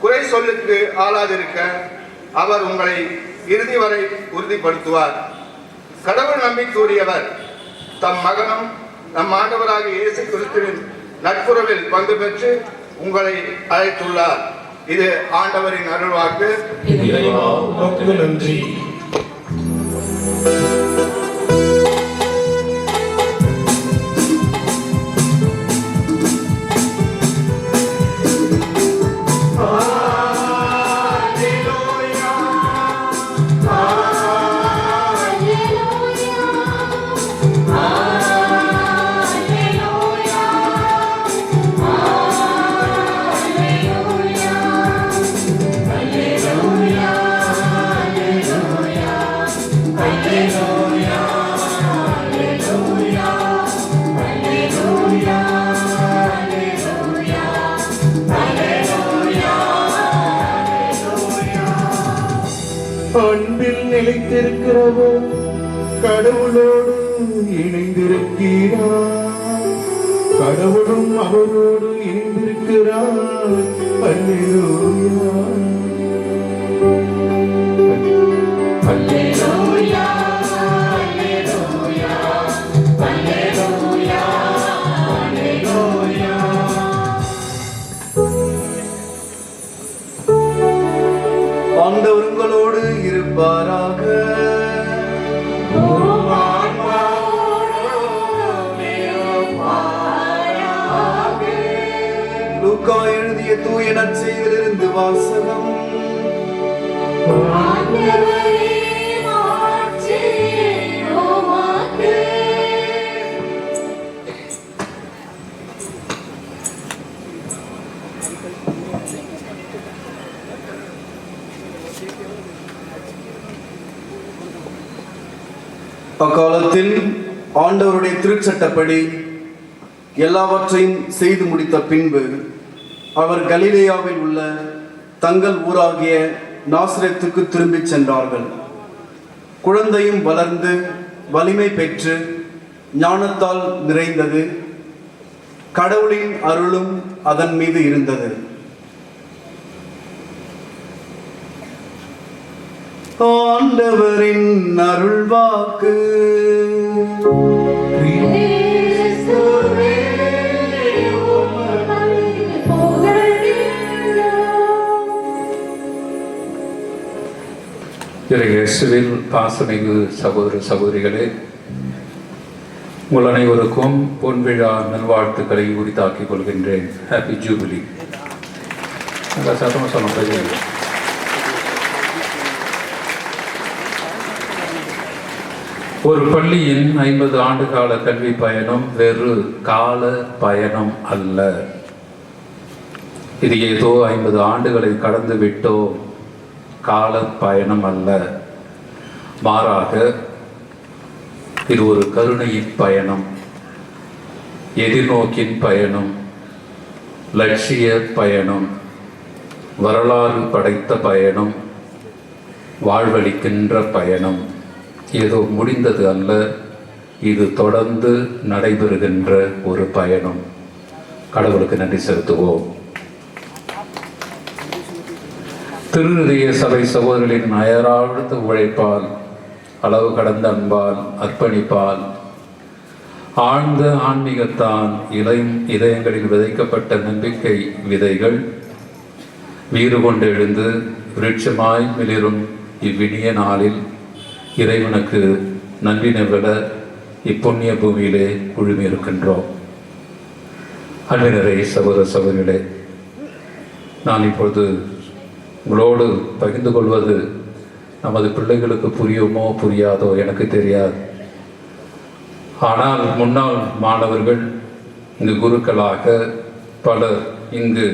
குறை சொல்லுக்கு ஆளாதிருக்க அவர் உங்களை இறுதி வரை உறுதிப்படுத்துவார். கடவுள் நம்பிக்கையுரியவர். தம் மகனும் நம் ஆண்டவராகிய இயேசு கிறிஸ்துவின் நட்புறவில் பங்கு பெற்று உங்களை அழைத்துள்ளார். இது ஆண்டவரின் அருள்வாக்கு. இறைவா, உமக்கு நன்றி. அன்பில் நிலைத்திருக்கிறவர் கடவுளோடு இணைந்திருக்கிறார். கடவுளும் அவரோடு இணைந்திருக்கிறார். அல்லேலூயா. அல்லேலூயா. அல்லேலூயா. அல்லேலூயா. அல்லேலூயா. ஆண்டவர் உங்களோடு இருப்பாராக. லூக்கா எழுதிய தூய நற்செய்தியிலிருந்து வாசகம். அக்காலத்தில் ஆண்டவருடைய திருச்சட்டப்படி எல்லாவற்றையும் செய்து முடித்த பின்பு அவர் கலிலேயாவில் உள்ள தங்கள் ஊராகிய நாசரேத்துக்கு திரும்பிச் சென்றார்கள். குழந்தையும் வளர்ந்து வலிமை பெற்று ஞானத்தால் நிறைந்தது. கடவுளின் அருளும் அதன் மீது இருந்தது. ஆண்டவரின் அருள்வாக்கு. இயேசுவில் பாசமிகு சகோதர சகோதரிகளே, உங்கள் அனைவருக்கும் பொன்விழா நல்வாழ்த்துக்களை உரித்தாக்கிக் கொள்கின்றேன். Happy jubilee. நல்லா சத்தமாக சொல்ல. ஒரு பள்ளியின் 50 ஆண்டு கால கல்வி பயணம் வெறு கால பயணம் அல்ல. இது ஏதோ 50 ஆண்டுகளை கடந்து விட்டோ கால பயணம் அல்ல. மாறாக இது ஒரு கருணையின் பயணம், எதிர்நோக்கின் பயணம், லட்சிய பயணம், வரலாறு படைத்த பயணம், வாழ்வளிக்கின்ற பயணம். ஏதோ முடிந்தது அல்ல, இது தொடர்ந்து நடைபெறுகின்ற ஒரு பயணம். கடவுளுக்கு நன்றி செலுத்துவோம். திருநிதிய சபை சகோதரர்களின் அயராழ்ந்த உழைப்பால், அளவு கடந்த அன்பால், அர்ப்பணிப்பால், ஆழ்ந்த ஆன்மீகத்தான் இதயங்களில் விதைக்கப்பட்ட நம்பிக்கை விதைகள் வீறு கொண்டு எழுந்து விருட்சமாய் மிளிரும் இவ்வினிய நாளில் இறைவனுக்கு நன்றினை விட இப்புண்ணிய பூமியிலே குழுமி இருக்கின்றோம். அன்பினரே, சகோதர சகோதரிகளே, நான் இப்பொழுது உங்களோடு பகிர்ந்து கொள்வது நமது பிள்ளைகளுக்கு புரியுமோ புரியாதோ எனக்கு தெரியாது. ஆனால் முன்னாள் மாணவர்கள் இங்கு குருக்களாக பலர் இங்கு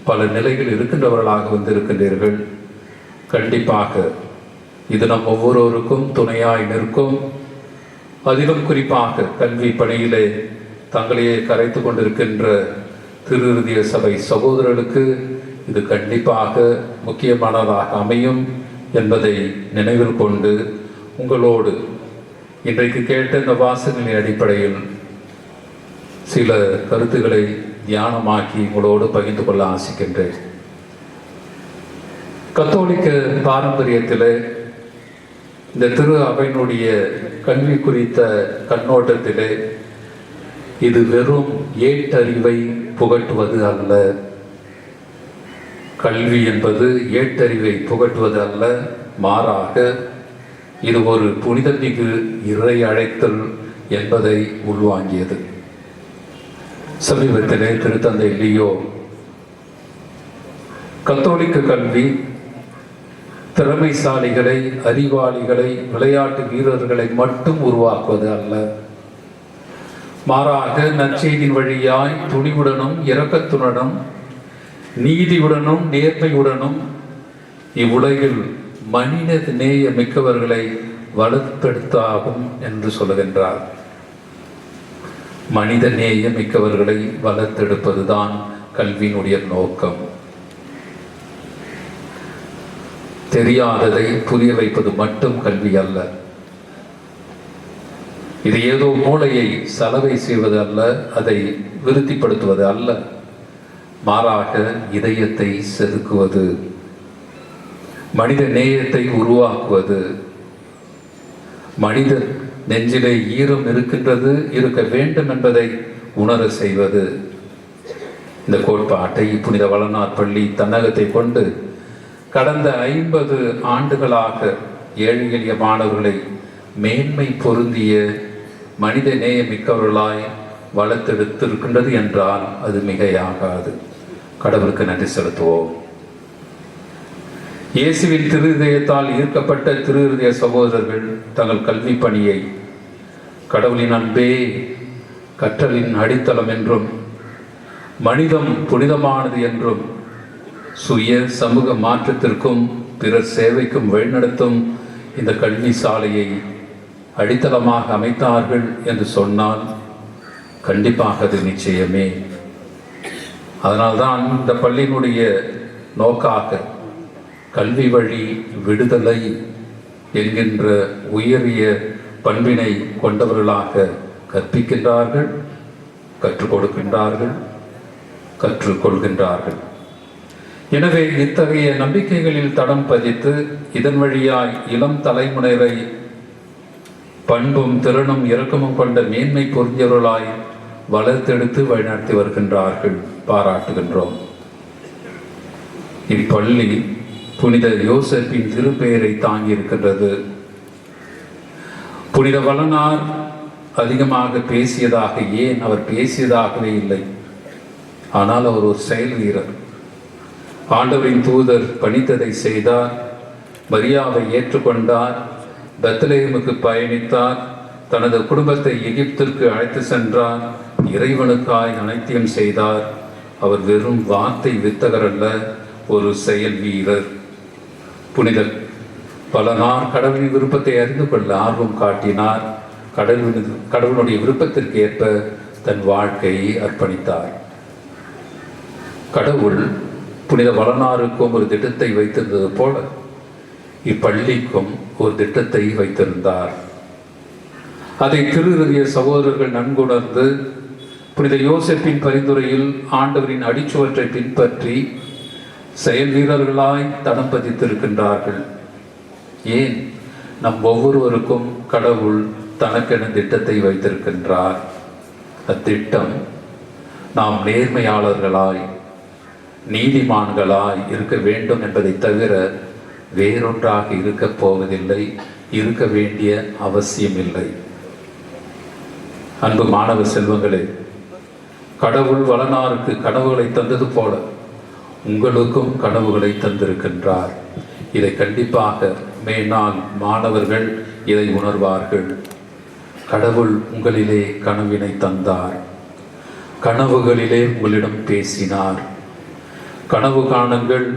பல நிலைகள் இருக்கின்றவர்களாக வந்திருக்கின்றீர்கள். கண்டிப்பாக இது நம் ஒவ்வொருவருக்கும் துணையாய் நிற்கும். அதிலும் குறிப்பாக கல்வி பணியிலே தங்களையே கரைத்து கொண்டிருக்கின்ற திருநிதிய சபை சகோதரர்களுக்கு இது கண்டிப்பாக முக்கியமானதாக அமையும் என்பதை நினைவில் கொண்டு உங்களோடு இன்றைக்கு கேட்ட இந்த வாசகங்களின் அடிப்படையில் சில கருத்துக்களை தியானமாக்கி உங்களோடு பகிர்ந்து கொள்ள ஆசிக்கின்றேன். கத்தோலிக்க பாரம்பரியத்தில் இந்த திரு அவையினுடைய கல்வி குறித்த கண்ணோட்டத்திலே இது வெறும் ஏட்டறிவை புகட்டுவது அல்ல. கல்வி என்பது ஏட்டறிவை புகட்டுவது அல்ல, மாறாக இது ஒரு புனிதமிகு இறை அழைத்தல் என்பதை உள்வாங்கியது. சமீபத்திலே திருத்தந்தை லியோ கத்தோலிக்க கல்வி திறமைசாலிகளை, அறிவாளிகளை, விளையாட்டு வீரர்களை மட்டும் உருவாக்குவது அல்ல, மாறாக நற்செய்தியின் வழியாய் துணிவுடனும் இரக்கத்துடனும் நீதியுடனும் நேர்மையுடனும் இவ்வுலகில் மனித நேய மிக்கவர்களை வளர்த்தெடுத்தாகும் என்று சொல்லுகின்றார். மனித நேய மிக்கவர்களை வளர்த்தெடுப்பதுதான் கல்வியினுடைய நோக்கம். தெரியாததை புரிய வைப்பது மட்டும் கல்வி அல்ல. இது ஏதோ மூளையை சலவை செய்வது அல்ல, அதை விருத்திப்படுத்துவது அல்ல, மாறாக இதயத்தை செதுக்குவது, மனித நேயத்தை உருவாக்குவது, மனித நெஞ்சிலே ஈரம் இருக்கின்றது, இருக்க வேண்டும் என்பதை உணர செய்வது. இந்த கோட்பாட்டை புனித வளனார் பள்ளி தன்னகத்தை கொண்டு கடந்த 50 ஆண்டுகளாக ஏழை எளிய மாணவர்களை மேன்மை பொருந்திய மனித நேய மிக்கவர்களாய் வளர்த்தெடுத்திருக்கின்றது என்றால் அது மிகையாகாது. கடவுளுக்கு நன்றி செலுத்துவோம். இயேசுவின் திருஹிருதயத்தால் ஈர்க்கப்பட்ட திருஹிருதய சகோதரர்கள் தங்கள் கல்வி பணியை கடவுளின் அன்பே கற்றலின் அடித்தளம் என்றும், மனிதம் புனிதமானது என்றும், சுய சமூக மாற்றத்திற்கும் பிறர் சேவைக்கும் வழிநடத்தும் இந்த கல்வி சாலையை அடித்தளமாக அமைத்தார்கள் என்று சொன்னால் கண்டிப்பாக அது நிச்சயமே. அதனால்தான் இந்த பள்ளியினுடைய நோக்காக கல்வி வழி விடுதலை என்கின்ற உயரிய பண்பினை கொண்டவர்களாக கற்பிக்கின்றார்கள், கற்றுக் கொடுக்கின்றார்கள், கற்றுக்கொள்கின்றார்கள். எனவே இத்தகைய நம்பிக்கைகளில் தடம் பதித்து இதன் வழியாய் இளம் தலைமுறையை பண்பும் திறனும் இரக்கமும் கொண்ட மேன்மை பொருந்தியவர்களாய் வளர்த்தெடுத்து வழிநடத்தி வருகின்றார்கள். பாராட்டுகின்றோம். இப்பள்ளி புனித யோசேப்பின் திருப்பெயரை தாங்கி இருக்கின்றது. புனித வளனார் அதிகமாக பேசியதாக ஏன் அவர் பேசியதாகவே இல்லை. ஆனால் அவர் ஒரு செயல் வீரர். ஆண்டவரின் தூதர் பணித்ததை செய்தார், மரியாவை ஏற்றுக்கொண்டார், பெத்லகேமுக்கு பயணித்தார், தனது குடும்பத்தை எகிப்திற்கு அழைத்து சென்றார், இறைவனுக்காய் அனைத்தையும் செய்தார். அவர் வெறும் வார்த்தை வித்தகர் அல்ல, ஒரு செயல் வீரர். புனிதர் பலனார் கடவுளின் விருப்பத்தை அறிந்து கொள்ள ஆர்வம் காட்டினார். கடவுளுடைய விருப்பத்திற்கு ஏற்ப தன் வாழ்க்கையை அர்ப்பணித்தார். கடவுள் புனித வளனாருக்கும் ஒரு திட்டத்தை வைத்திருந்தது போல இப்பள்ளிக்கும் ஒரு திட்டத்தை வைத்திருந்தார். அதை திருஇறுதிய சகோதரர்கள் நன்குணர்ந்து புனித யோசேப்பின் பரிந்துரையில் ஆண்டவரின் அடிச்சுவற்றை பின்பற்றி செயல் வீரர்களாய் தடம் பதித்திருக்கின்றார்கள். ஏன்? நம் ஒவ்வொருவருக்கும் கடவுள் தனக்கென திட்டத்தை வைத்திருக்கின்றார். அத்திட்டம் நாம் நேர்மையாளர்களாய் நீதிமான்களாய் இருக்க வேண்டும் என்பதை தவிர வேறொன்றாக இருக்கப் போவதில்லை, இருக்க வேண்டிய அவசியமில்லை. அன்பு மாணவ செல்வங்களே, கடவுள் வளனாருக்கு கனவுகளை தந்தது போல உங்களுக்கும் கனவுகளை தந்திருக்கின்றார். இதை கண்டிப்பாக மேனாள் மாணவர்கள் இதை உணர்வார்கள். கடவுள் உங்களிலே கனவினை தந்தார், கனவுகளிலே உங்களிடம் பேசினார். கனவு காணுங்கள்,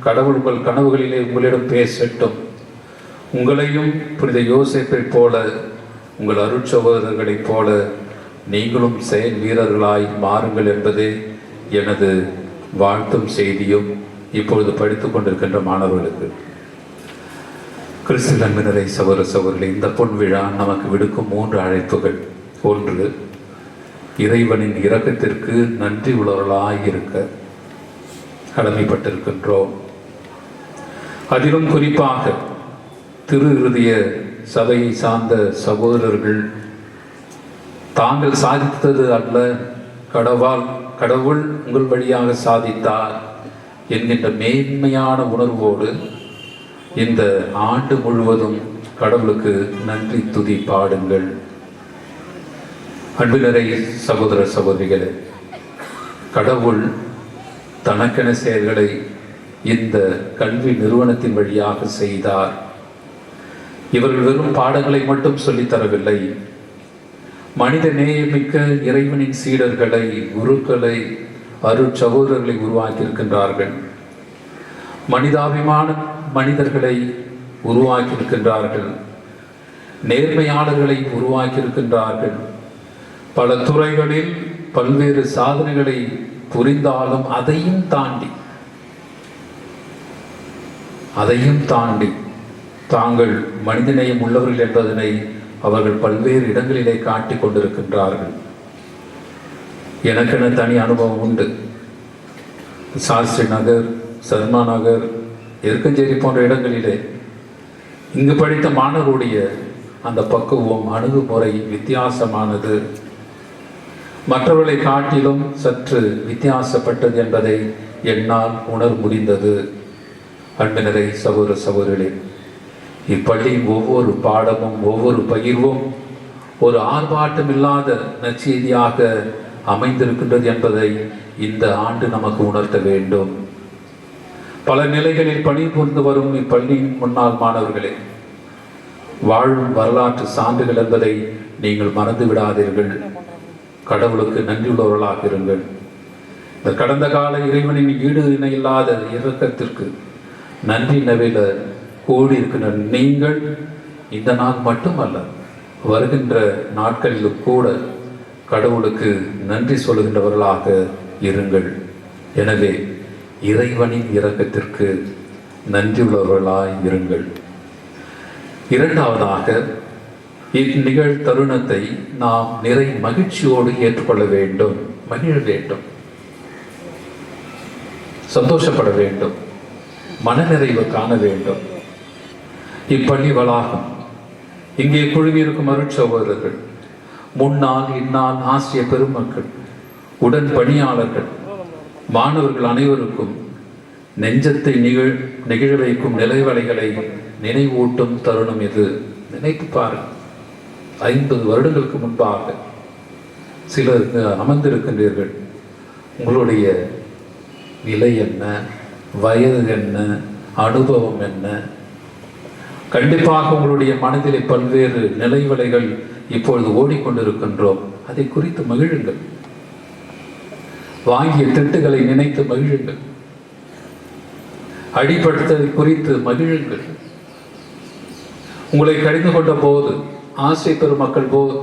கடவுள் உங்கள் கனவுகளிலே உங்களிடம் பேசட்டும். உங்களையும் புனித யோசேப்பை போல, உங்கள் அருட்சகோதரர்களைப் போல நீங்களும் செயல் வீரர்களாய் மாறுங்கள் என்பதே எனது வாழ்த்தும் செய்தியும் இப்பொழுது படித்துக் கொண்டிருக்கின்ற மாணவர்களுக்கு. கிறிஸ்து நண்பரை சகோதர சகோதரர்களே, இந்த பொன் விழா நமக்கு விடுக்கும் 3 அழைப்புகள். 1, இறைவனின் இரக்கத்திற்கு நன்றி உள்ளவர்களாய் இருக்க கடமைப்பட்டிருக்கின்றோம். அதிலும் குறிப்பாக திருஇறுதிய சபையை சார்ந்த சகோதரர்கள் தாங்கள் சாதித்தது அல்ல, கடவுள் உங்கள் வழியாக சாதித்தார் என்கின்ற மேன்மையான உணர்வோடு இந்த ஆண்டு முழுவதும் கடவுளுக்கு நன்றி துதி பாடுங்கள். அன்பினரை சகோதர சகோதரிகளே, கடவுள் தனக்கென செயல்களை இந்த கல்வி நிறுவனத்தின் வழியாக செய்தார். இவர்கள் வெறும் பாடங்களை மட்டும் சொல்லித்தரவில்லை, மனித நேயமிக்க இறைவனின் சீடர்களை, குருக்களை, அருட்சகோதரர்களை உருவாக்கியிருக்கின்றார்கள். மனிதாபிமான மனிதர்களை உருவாக்கியிருக்கின்றார்கள். நேர்மையாளர்களை உருவாக்கியிருக்கின்றார்கள். பல துறைகளில் பல்வேறு சாதனைகளை புரிந்தாலும் அதையும் தாண்டி தாங்கள் மனிதநேயம் உள்ளவர்கள் என்பதனை அவர்கள் பல்வேறு இடங்களிலே காட்டிக் கொண்டிருக்கின்றார்கள். எனக்கென தனி அனுபவம் உண்டு. சாஸ்திரி நகர், சர்மா நகர், எருக்கஞ்சேரி போன்ற இடங்களிலே இங்கு படித்த மாணவருடைய அந்த பக்குவம், அணுகுமுறை வித்தியாசமானது, மற்றவர்களை காட்டிலும் சற்று வித்தியாசப்பட்டது என்பதை என்னால் உணர முடிந்தது. அன்பினரை சகோதர சகோதரிகளே, இப்பள்ளியின் ஒவ்வொரு பாடமும் ஒவ்வொரு பகிர்வும் ஒரு ஆர்ப்பாட்டம் இல்லாத நற்செய்தியாக அமைந்திருக்கின்றது என்பதை இந்த ஆண்டு நமக்கு உணர்த்த வேண்டும். பல நிலைகளில் பணிபுரிந்து வரும் இப்பள்ளியின் முன்னாள் மாணவர்களே, வாழும் வரலாற்று சான்றுகள் என்பதை நீங்கள் மறந்து விடாதீர்கள். கடவுளுக்கு நன்றியுள்ளவர்களாக இருங்கள். இந்த கடந்த கால இறைவனின் ஈடு இணையில்லாத இரக்கத்திற்கு நன்றி நவில கூடியிருக்கின்ற நீங்கள் இந்த நாள் மட்டுமல்ல, வருகின்ற நாட்களிலும் கூட கடவுளுக்கு நன்றி சொல்கின்றவர்களாக இருங்கள். எனவே இறைவனின் இரக்கத்திற்கு நன்றியுள்ளவர்களாய் இருங்கள். இரண்டாவதாக, இந்நிகழ் தருணத்தை நாம் நிறை மகிழ்ச்சியோடு ஏற்றுக்கொள்ள வேண்டும், மகிழ வேண்டும், சந்தோஷப்பட வேண்டும், மனநிறைவு காண வேண்டும். இப்பள்ளி வளாகம், இங்கே குழுமியிருக்கும் அருட்சகோதரர்கள், முன்னாள் இந்நாள் ஆசிரிய பெருமக்கள், உடன் பணியாளர்கள், மாணவர்கள் அனைவருக்கும் நெஞ்சத்தை நெகிழ வைக்கும் நிலைவலைகளை நினைவூட்டும் தருணம் இது. நினைத்து பாருங்கள், 50 வருடங்களுக்கு முன்பாக சிலர் அமர்ந்திருக்கின்றீர்கள். உங்களுடைய நிலை என்ன, வயது என்ன, அனுபவம் என்ன? கண்டிப்பாக உங்களுடைய மனதிலே பல்வேறு நிலைவலைகள் இப்பொழுது ஓடிக்கொண்டிருக்கின்றோம். அதை குறித்து மகிழுங்கள். வாங்கிய திட்டுகளை நினைத்து மகிழுங்கள். அடிபடுத்ததை குறித்து மகிழுங்கள். உங்களை கடிந்து கொண்ட போது, ஆசை பெருமக்கள் போது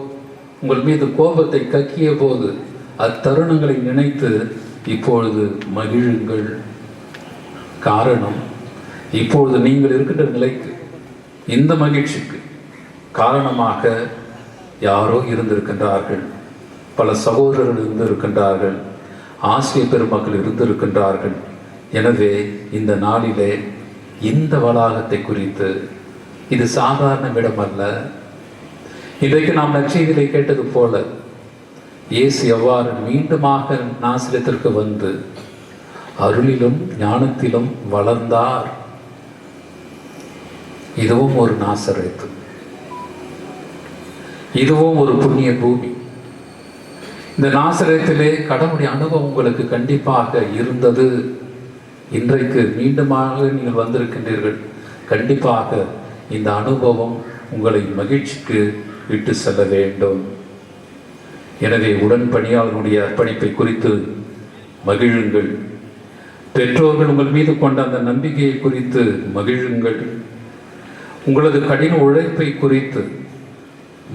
உங்கள் மீது கோபத்தை கக்கிய போது, அத்தருணங்களை நினைத்து இப்பொழுது மகிழுங்கள். காரணம், இப்பொழுது நீங்கள் இருக்கின்ற நிலைக்கு, இந்த மகிழ்ச்சிக்கு காரணமாக யாரோ இருந்திருக்கின்றார்கள். பல சகோதரர்கள் இருந்திருக்கின்றார்கள், ஆசிரிய பெருமக்கள் இருந்திருக்கின்றார்கள். எனவே இந்த நாளிலே இந்த வளாகத்தை குறித்து, இது சாதாரண இடம் அல்ல. இன்றைக்கு நாம் நற்செய்தியிலே கேட்டது போல, இயேசு எவ்வாறு மீண்டுமாக நாசரேத்திற்கு வந்து அருளிலும் ஞானத்திலும் வளர்ந்தார். இதுவும் ஒரு நாசரேத்து, இதுவும் ஒரு புண்ணிய பூமி. இந்த நாசரேத்திலே கடவுளுடைய அனுபவம் உங்களுக்கு கண்டிப்பாக இருந்தது. இன்றைக்கு மீண்டுமாக நீங்கள் வந்திருக்கின்றீர்கள். கண்டிப்பாக இந்த அனுபவம் உங்களை மகிழ்ச்சிக்கு விட்டு செல்ல வேண்டும். எனவே உடன் பணியாளர்களுடைய அர்ப்பணிப்பை குறித்து மகிழுங்கள். பெற்றோர்கள் உங்கள் மீது கொண்ட அந்த நம்பிக்கையை குறித்து மகிழுங்கள். உங்களது கடின உழைப்பை குறித்து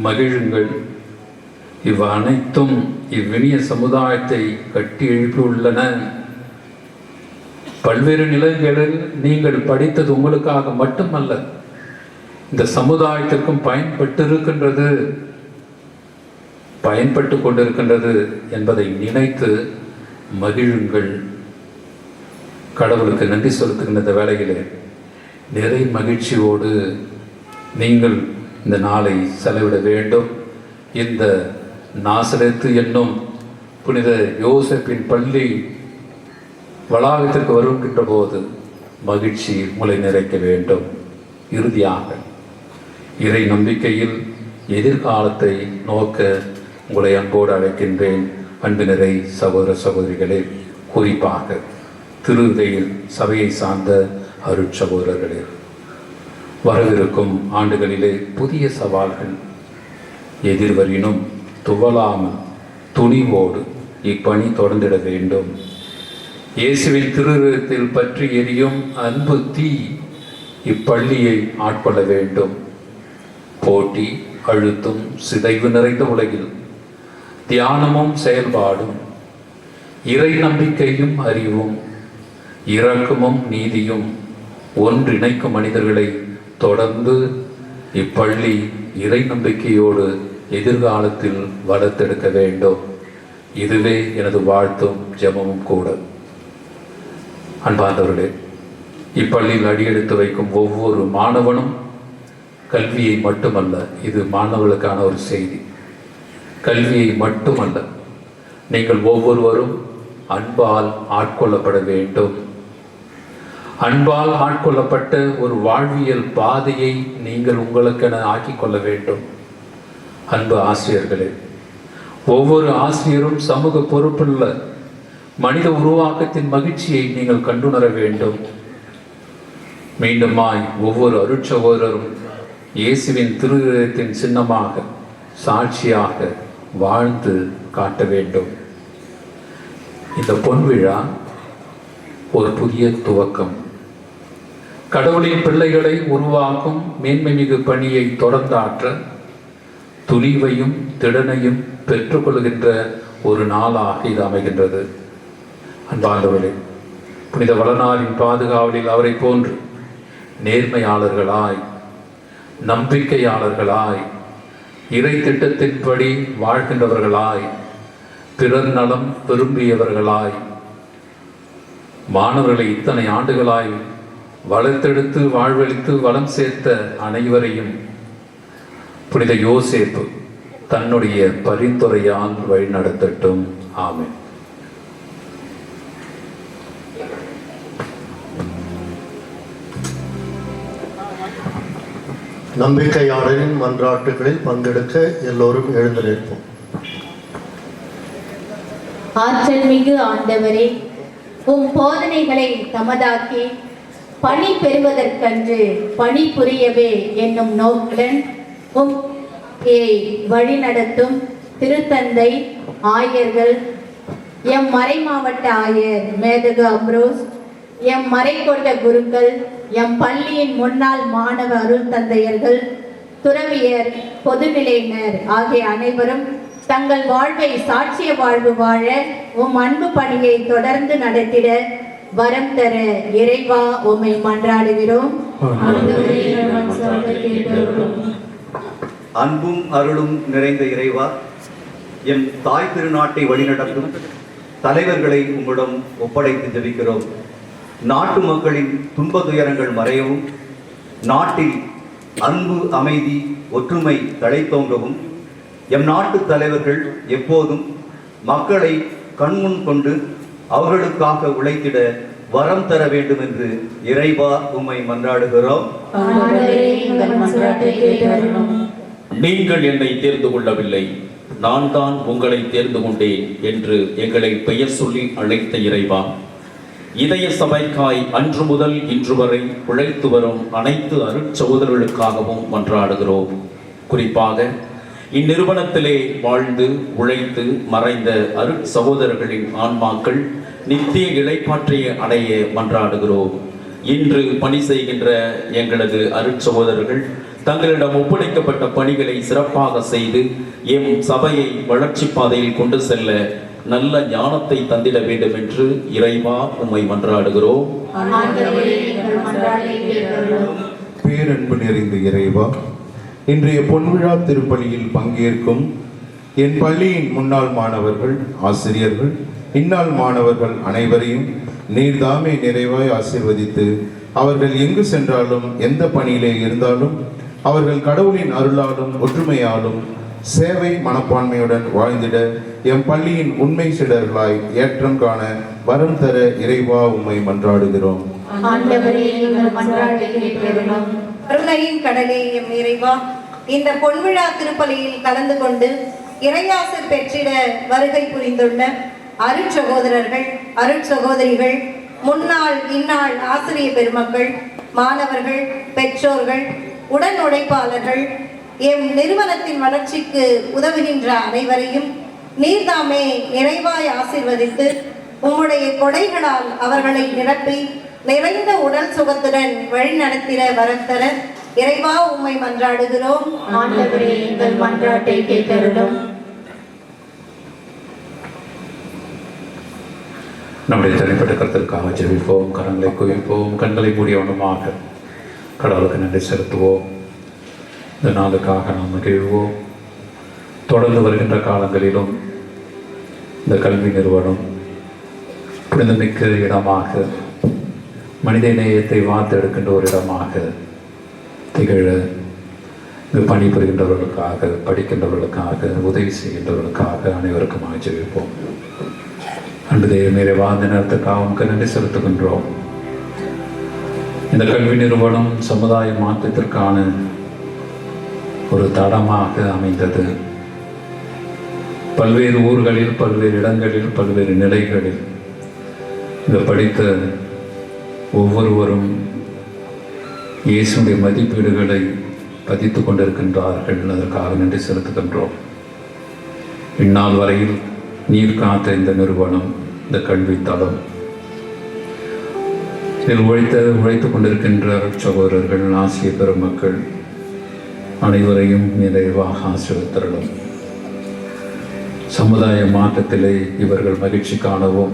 மகிழுங்கள். இவ் அனைத்தும் இவ்வினிய சமுதாயத்தை கட்டி எழுப்பியுள்ளன. பல்வேறு நிலைகளில் நீங்கள் படித்தது உங்களுக்காக மட்டுமல்ல, இந்த சமுதாயத்திற்கும் பயன்பட்டு கொண்டிருக்கின்றது என்பதை நினைத்து மகிழுங்கள். கடவுளுக்கு நன்றி செலுத்துகின்ற இந்த வேளையிலே நிறை மகிழ்ச்சியோடு நீங்கள் இந்த நாளை செலவிட வேண்டும். இந்த நாசரேத்து என்னும் புனித யோசேப்பின் பள்ளி வளாகத்திற்கு வருகின்ற போது மகிழ்ச்சி உங்களை நிறைக்க வேண்டும். இறுதியாக, இறை நம்பிக்கையில் எதிர்காலத்தை நோக்க உங்களை அன்போடு அழைக்கின்றேன். அன்பினரை சகோதர சகோதரிகளே, குறிப்பாக திருவிதையில் சபையை சார்ந்த அருட்சகோதரர்களே, வரவிருக்கும் ஆண்டுகளிலே புதிய சவால்கள் எதிர்வரினும் துவளாமல் துணிவோடு இப்பணி தொடர்ந்திட வேண்டும். இயேசுவின் திருவிதத்தில் பற்றி எரியும் அன்பு தீ இப்பள்ளியை ஆட்கொள்ள வேண்டும். போட்டி, அழுத்தம், சிதைவு நிறைந்த உலகில் தியானமும் செயல்பாடும், இறை நம்பிக்கையும் அறிவும், இரக்கமும் நீதியும் ஒன்றிணைக்கும் மனிதர்களை தொடர்ந்து இப்பள்ளி இறை நம்பிக்கையோடு எதிர்காலத்தில் வளர்த்தெடுக்க வேண்டும். இதுவே எனது வாழ்த்தும் ஜெபமும் கூட. அன்பார்ந்தவர்களே, இப்பள்ளியில் அடியெடுத்து வைக்கும் ஒவ்வொரு மாணவனும் கல்வியை மட்டுமல்ல, இது மாணவர்களுக்கான ஒரு செய்தி, கல்வியை மட்டுமல்ல, நீங்கள் ஒவ்வொருவரும் அன்பால் ஆட்கொள்ளப்பட வேண்டும். அன்பால் ஆட்கொள்ளப்பட்ட ஒரு வாழ்வியல் பாதையை நீங்கள் உங்களுக்கென ஆக்கிக்கொள்ள வேண்டும். அன்பு ஆசிரியர்களே, ஒவ்வொரு ஆசிரியரும் சமூக பொறுப்புள்ள மனித உருவாக்கத்தின் மகிழ்ச்சியை நீங்கள் கண்டுணர வேண்டும். மீண்டுமாய் ஒவ்வொரு அருட்சகோதரரும் இயேசுவின் திருவிதத்தின் சின்னமாக, சாட்சியாக வாழ்ந்து காட்ட வேண்டும். இந்த பொன்விழா ஒரு புதிய துவக்கம். கடவுளின் பிள்ளைகளை உருவாக்கும் மேன்மை மிகு பணியை தொடர்ந்தாற்ற துணிவையும் திடனையும் பெற்றுக்கொள்கின்ற ஒரு நாளாக இது அமைகின்றது. அன்பார்ந்தவர்களே, புனித வளனாரின் பாதுகாவலில் அவரை போன்று நேர்மையாளர்களாய், நம்பிக்கையாளர்களாய், இறை திட்டத்தின்படி வாழ்கின்றவர்களாய், பிறர் நலம் விரும்பியவர்களாய், மாணவர்களை இத்தனை ஆண்டுகளாய் வளர்த்தெடுத்து வாழ்வழித்து வளம் சேர்த்த அனைவரையும் புனித யோசேப்பு தன்னுடைய பரிந்துரையால் வழிநடத்தட்டும். ஆமென். நம்பிக்கையாளரின் மன்றாட்டுகளில் பங்கெடுக்க எல்லோரும் எழுந்து நிற்போம். ஆற்றல் மிகு ஆண்டவரே, உம் போதனைகளை தமதாக்கி பணி பெறுவதற்கன்று பணி புரியவே என்னும் நோக்குடன் உம் வழிநடத்தும் திருத்தந்தை ஆயர்கள், எம் மறை மாவட்ட ஆயர் மேதகு அம்ரோஸ், எம் மறை கொண்ட குருக்கள், எம் பள்ளியின் முன்னாள் மாணவ அருள் தந்தையர்கள், துறவியர், பொதுநிலையினர் ஆகிய அனைவரும் தங்கள் வாழ்வை சாட்சிய வாழ்வு வாழ உம் அன்பு பணியை தொடர்ந்து நடத்திட வரம் தர இறைவா உம்மை மன்றாடுகிறோம். அன்பும் அருளும் நிறைந்த இறைவா, எம் தாய் திருநாட்டை வழிநடத்தும் தலைவர்களை உம்மிடம் ஒப்படைத்து ஜெபிக்கிறோம். நாட்டு மக்களின் துன்ப துயரங்கள் மறையவும், நாட்டில் அன்பு, அமைதி, ஒற்றுமை தழைத்தோங்கவும், எம் நாட்டு தலைவர்கள் எப்போதும் மக்களை கண்முன் கொண்டு அவர்களுக்காக உழைத்திட வரம் தர வேண்டும் என்று இறைவா உம்மை மன்றாடுகிறோம். நீங்கள் என்னை தேர்ந்து கொள்ளவில்லை, நான் தான் உங்களை தேர்ந்து கொண்டேன் என்று எங்களை பெயர் சொல்லி அழைத்த இறைவா, இதய சபைக்காய் அன்று முதல் இன்று வரை உழைத்து வரும் அனைத்து அருட்சகோதரர்களுக்காகவும் மன்றாடுகிறோம். குறிப்பாக இந்நிறுவனத்திலே வாழ்ந்து உழைத்து மறைந்த அருட்சகோதரர்களின் ஆன்மாக்கள் நித்திய இளைப்பாற்றிய அடைய மன்றாடுகிறோம். இன்று பணி செய்கின்ற எங்களது அருட்சகோதரர்கள் தங்களிடம் ஒப்படைக்கப்பட்ட பணிகளை சிறப்பாக செய்து எம் சபையை வளர்ச்சி பாதையில் கொண்டு செல்ல நல்ல ஞானத்தை தந்திட வேண்டும் என்று இறைவா உம்மை மன்றாடுகிறோம். பேரன்பு நிறைந்த இறைவா, இன்றைய பொன்விழா திருப்பலியில் பங்கேற்கும் என் பள்ளியின் முன்னாள் மாணவர்கள், ஆசிரியர்கள், இந்நாள் மாணவர்கள் அனைவரையும் நீர்தாமே நிறைவாய் ஆசீர்வதித்து அவர்கள் எங்கு சென்றாலும் எந்த பணியிலே இருந்தாலும் அவர்கள் கடவுளின் அருளாலும் ஒற்றுமையாலும் சேவை மனப்பான்மையுடன் வாழ்ந்திட எம் பள்ளியின் உண்மை சீடர்களாய் ஏற்றம் காண வரம் தர இறைவா உம்மை மன்றாடுகிறோம். கருணையின் கடலே எம் இறைவா, இந்த பொன்விழா திருப்பலியில் கலந்து கொண்டு இறையாசர் பெற்றிட வருகை புரிந்துள்ள அருட்சகோதரர்கள், அருட்சகோதரிகள், முன்னாள் இந்நாள் ஆசிரிய பெருமக்கள், மாணவர்கள், பெற்றோர்கள், உடன் உழைப்பாளர்கள், எம் நிறுவனத்தின் வளர்ச்சிக்கு உதவுகின்ற அனைவரையும் நீர்தாமே நிறைவாய் ஆசீர்வதித்து உம்முடைய கொடைகளால் அவர்களை நிரப்பி நிறைந்த உடல் சுகத்துடன் வழி நடத்திட வரத்தர இறைவா உம்மை மன்றாடுகிறோம். ஆண்டவரே, எங்கள் மன்றாட்டை கேட்டருளும். நம்முடைய தனிப்பட்ட கருத்திற்காக ஜெபிப்போம். கரங்களை குவிப்போம். கண்களை மூடியவனமாக கடவுளுக்கு நன்றி செலுத்துவோம். இந்த நாளுக்காக நாம் மகிழ்வோம். தொடர்ந்து வருகின்ற காலங்களிலும் இந்த கல்வி நிறுவனம் புனிதமிக்க இடமாக, மனித நேயத்தை வார்த்தெடுக்கின்ற ஒரு இடமாக திகழ இங்கு பணிபுரிகின்றவர்களுக்காக, படிக்கின்றவர்களுக்காக, உதவி செய்கின்றவர்களுக்காக அனைவருக்குமாக ஜெபிப்போம். அன்பு தெய்வமே, வாழ்ந்த நேரத்துக்காக உமக்கு நன்றி செலுத்துகின்றோம். இந்த கல்வி நிறுவனம் சமுதாய மாற்றத்திற்கான ஒரு தடமாக அமைந்தது. பல்வேறு ஊர்களில், பல்வேறு இடங்களில், பல்வேறு நிலைகளில் இதை படித்த ஒவ்வொருவரும் இயேசுடைய மதிப்பீடுகளை பதித்து கொண்டிருக்கின்றார்கள். அதற்காக நன்றி செலுத்துகின்றோம். இந்நாள் வரையில் நீர் காத்த இந்த நிறுவனம், இந்த கல்வி தளம், இதில் உழைத்து கொண்டிருக்கின்ற சகோதரர்கள், ஆசிரியர் பெருமக்கள் அனைவரையும் நிறைவாக ஆசீர்வதித்தருளும். சமுதாய மாற்றத்திலே இவர்கள் மகிழ்ச்சி காணவும்,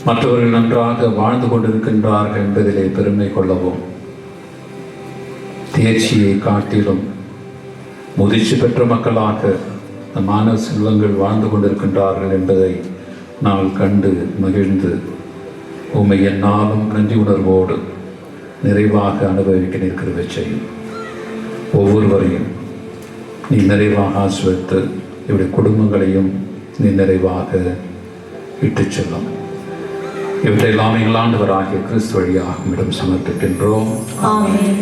மற்றவர்கள் நன்றாக வாழ்ந்து கொண்டிருக்கின்றார்கள் என்பதிலே பெருமை கொள்ளவும், தேர்ச்சியை காட்டிலும் முதிர்ச்சி பெற்ற மக்களாக மாணவ செல்வங்கள் வாழ்ந்து கொண்டிருக்கின்றார்கள் என்பதை நான் கண்டு மகிழ்ந்து உம்மை என்னாலும் நன்றி உணர்வோடு நிறைவாக அனுபவிக்க நிற்கிற செய்யும். ஒவ்வொருவரையும் நீ நிறைவாக ஆசிர்வதித்து இவருடைய குடும்பங்களையும் நீ நிறைவாக இட்டுச் செல்லும். இவற்றையெல்லாம் எங்கள் ஆண்டவராகிய கிறிஸ்து வழியாக உம்மிடம் சமர்ப்பிக்கின்றோம். ஆமென்.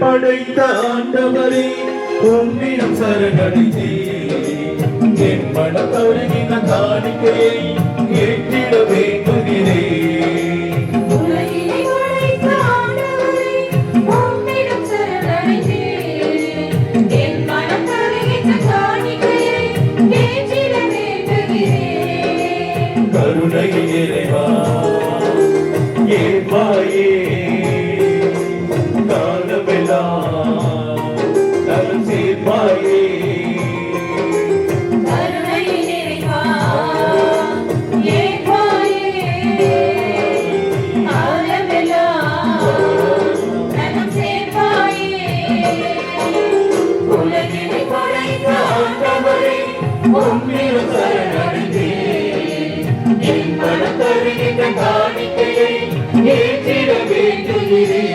படைத்த ஆண்டவரே உம்மிடம் சரணடைந்தேன். என் மனம் தருகிற காணிக்கையை ஏற்றிட வேண்டுகிறேன். உலகினை படைத்த ஆண்டவரே உம்மிடம் சரணடைந்தேன். என் மனம் தருகிற காணிக்கையை ஏற்றிட வேண்டுகிறேன். கருணையின் இறைவா ஏற்பாயே நலம் சேர்ப்பாயே. கருணையின் இறைவா ஏற்பாயே காலமெல்லாம் நலம் சேர்ப்பாயே. உலகினை படைத்த ஆண்டவரே உம்மிடம் சரணடைந்தேன். என் மனம் தருகின்ற காணிக்கையை ஏற்றிட வேண்டுகிறேன்.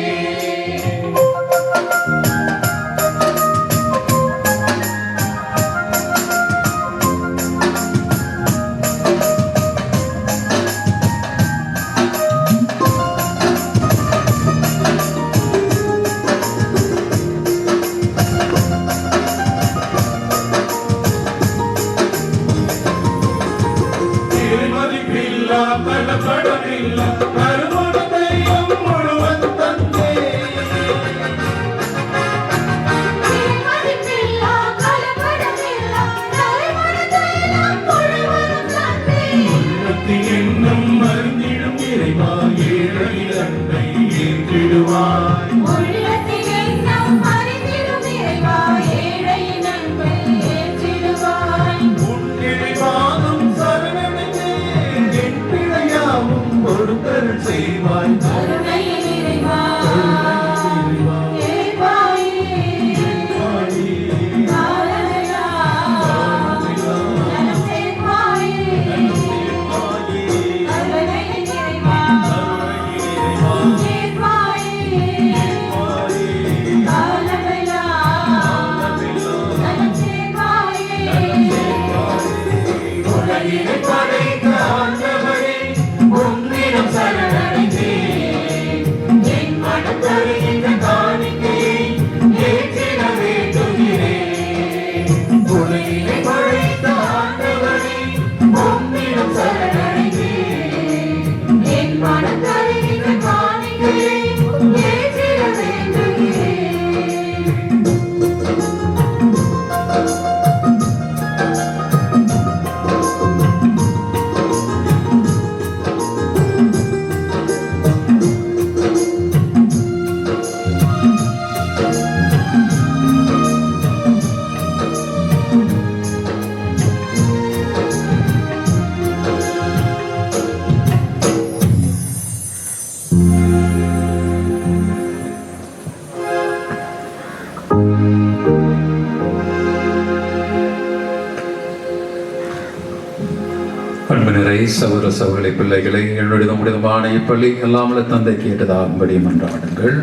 சகோதர சகோதரி பிள்ளைகளை என்னுடைய நம்முடையமான இப்பள்ளி எல்லாமல தந்தை கேட்டதாகும்படி மன்றாடுங்கள்.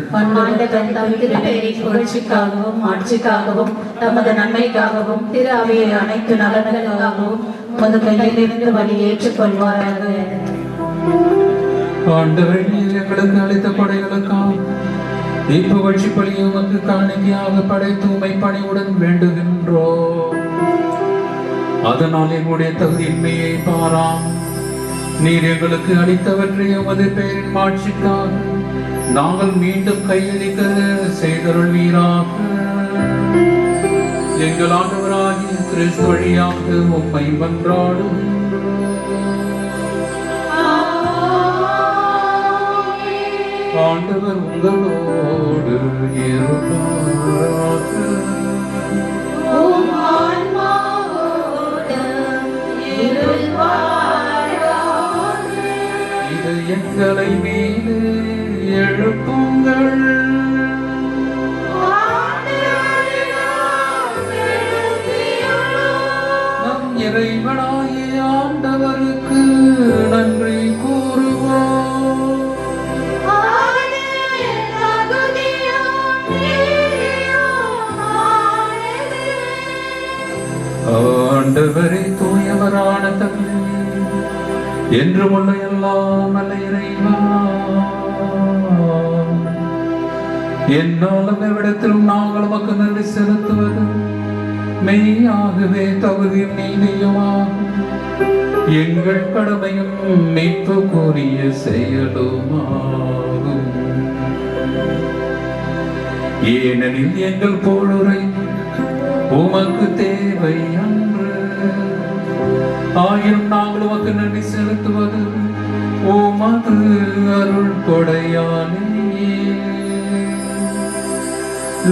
புகழ்ச்சிக்காகவும் ஆட்சிக்காகவும் தமது நன்மைக்காகவும் திரு அவையை அனைத்து நலன்களுக்காகவும் உமது கையிலிருந்து வழி ஏற்றுக்கொள்வாராக. ஆண்டவரே, நீர் எங்களுக்கு அளித்த கொடைகளுக்காக இப்புகழ்ச்சி பலியை உமக்கு காணிக்கையாக படைத்து உமை பணிவுடன் வேண்டுகின்றோம். அதனால் எங்களுடைய தகுதியின்மையை பாராம் நீர் எங்களுக்கு அளித்தவற்றை உமது பெயரின் மாட்சிக்காக நாங்கள் மீண்டும் கையளிக்க செய்தருள்வீராக. எங்கள் ஆண்டவராகிய கிறிஸ்து வழியாக உம்மை மன்றாடும். ஆண்டவர் உங்களோடு இருப்பாராக. இது எங்களை மீது எழுப்புங்கள். நம் இறைவனாகிய ஆண்டவருக்கு நன்றி கூறுவோம். ஆண்டவரே தூயவரான தந்தை, என்றும் உள்ள எல்லாம் அல்ல இறைவா, என்னாலும் எவ்விடத்திலும் நாங்கள் உமக்கு நன்றி செலுத்துவது மெய்யாகவே தகுதியும் நீதியுமாகும். எங்கள் கடமையும் மீட்பு கூறிய செயலுமாகும். ஏனெனில் எங்கள் போலுரை உமக்கு தேவை அன்று. ஆயினும் நாங்கள் உமக்கு நன்றி செலுத்துவது உமது அருள் கொடையாலே.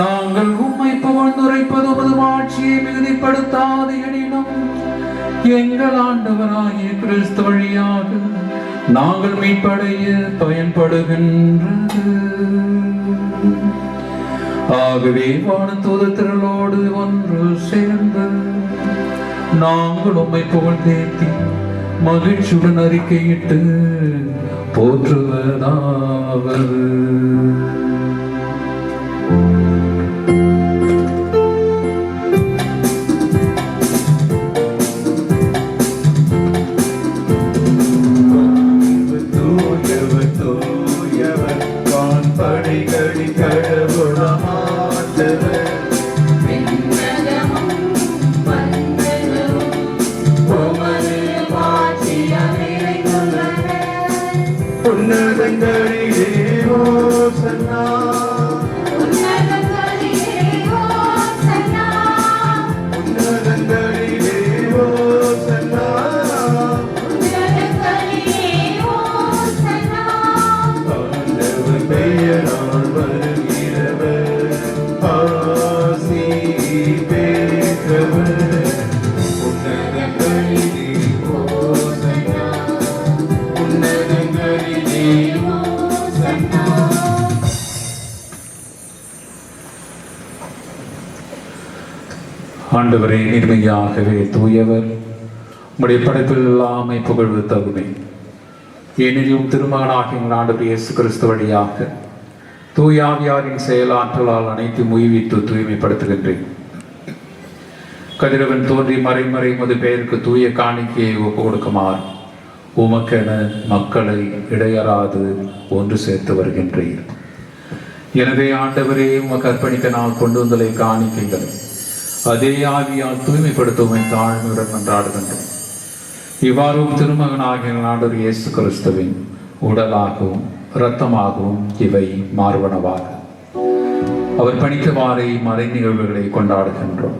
நாங்கள் உம்மை புகழ்ந்துரைப்பது உமது ஆட்சியை மிகுதிப்படுத்தாது எனினும் எங்கள் ஆண்டவராகிய கிறிஸ்து வழியாக நாங்கள் மீட்படைய பயன்படுகின்றது. ஆகவே வானதூத திரளோடு ஒன்று சேர்ந்து நாங்கள் உம்மை புகழ்ந்தேத்தி மகிழ்ச்சியுடன் அறிக்கையிட்டு போற்றுவதாவது. ஆண்டவரே நேர்மையாகவே தூயவர், உம்முடைய படைப்பில் எல்லாமே புகழ்வு தகுமை. ஏனெனிலும் திருமகனாகிய எங்கள் ஆண்டவர் இயேசு கிறிஸ்து வழியாக தூயாவியாரின் செயலாற்றலால் அனைத்தும் உய்வித்து தூய்மைப்படுத்துகின்றேன். கதிரவன் தோன்றி மறைமறை உமது பெயருக்கு தூய காணிக்கையை ஒப்பு கொடுக்குமாறு உமக்கென மக்களை இடையறாது ஒன்று சேர்த்து வருகின்றீர். எனவே ஆண்டவரே உமக்கு அர்ப்பணிக்க நான் கொண்டு வந்தலை காணிக்கைகளை அதே ஆவியால் தூய்மைப்படுத்துவதை தாழ்மையுடன் மன்றாடுகின்றோம். இவ்வாறும் திருமகனாகிய ஆண்டவர் இயேசு கிறிஸ்துவின் உடலாகவும் இரத்தமாகவும் இவை மாறுவனவாக அவர் பணித்தவாறே மறை நிகழ்வுகளை கொண்டாடுகின்றோம்.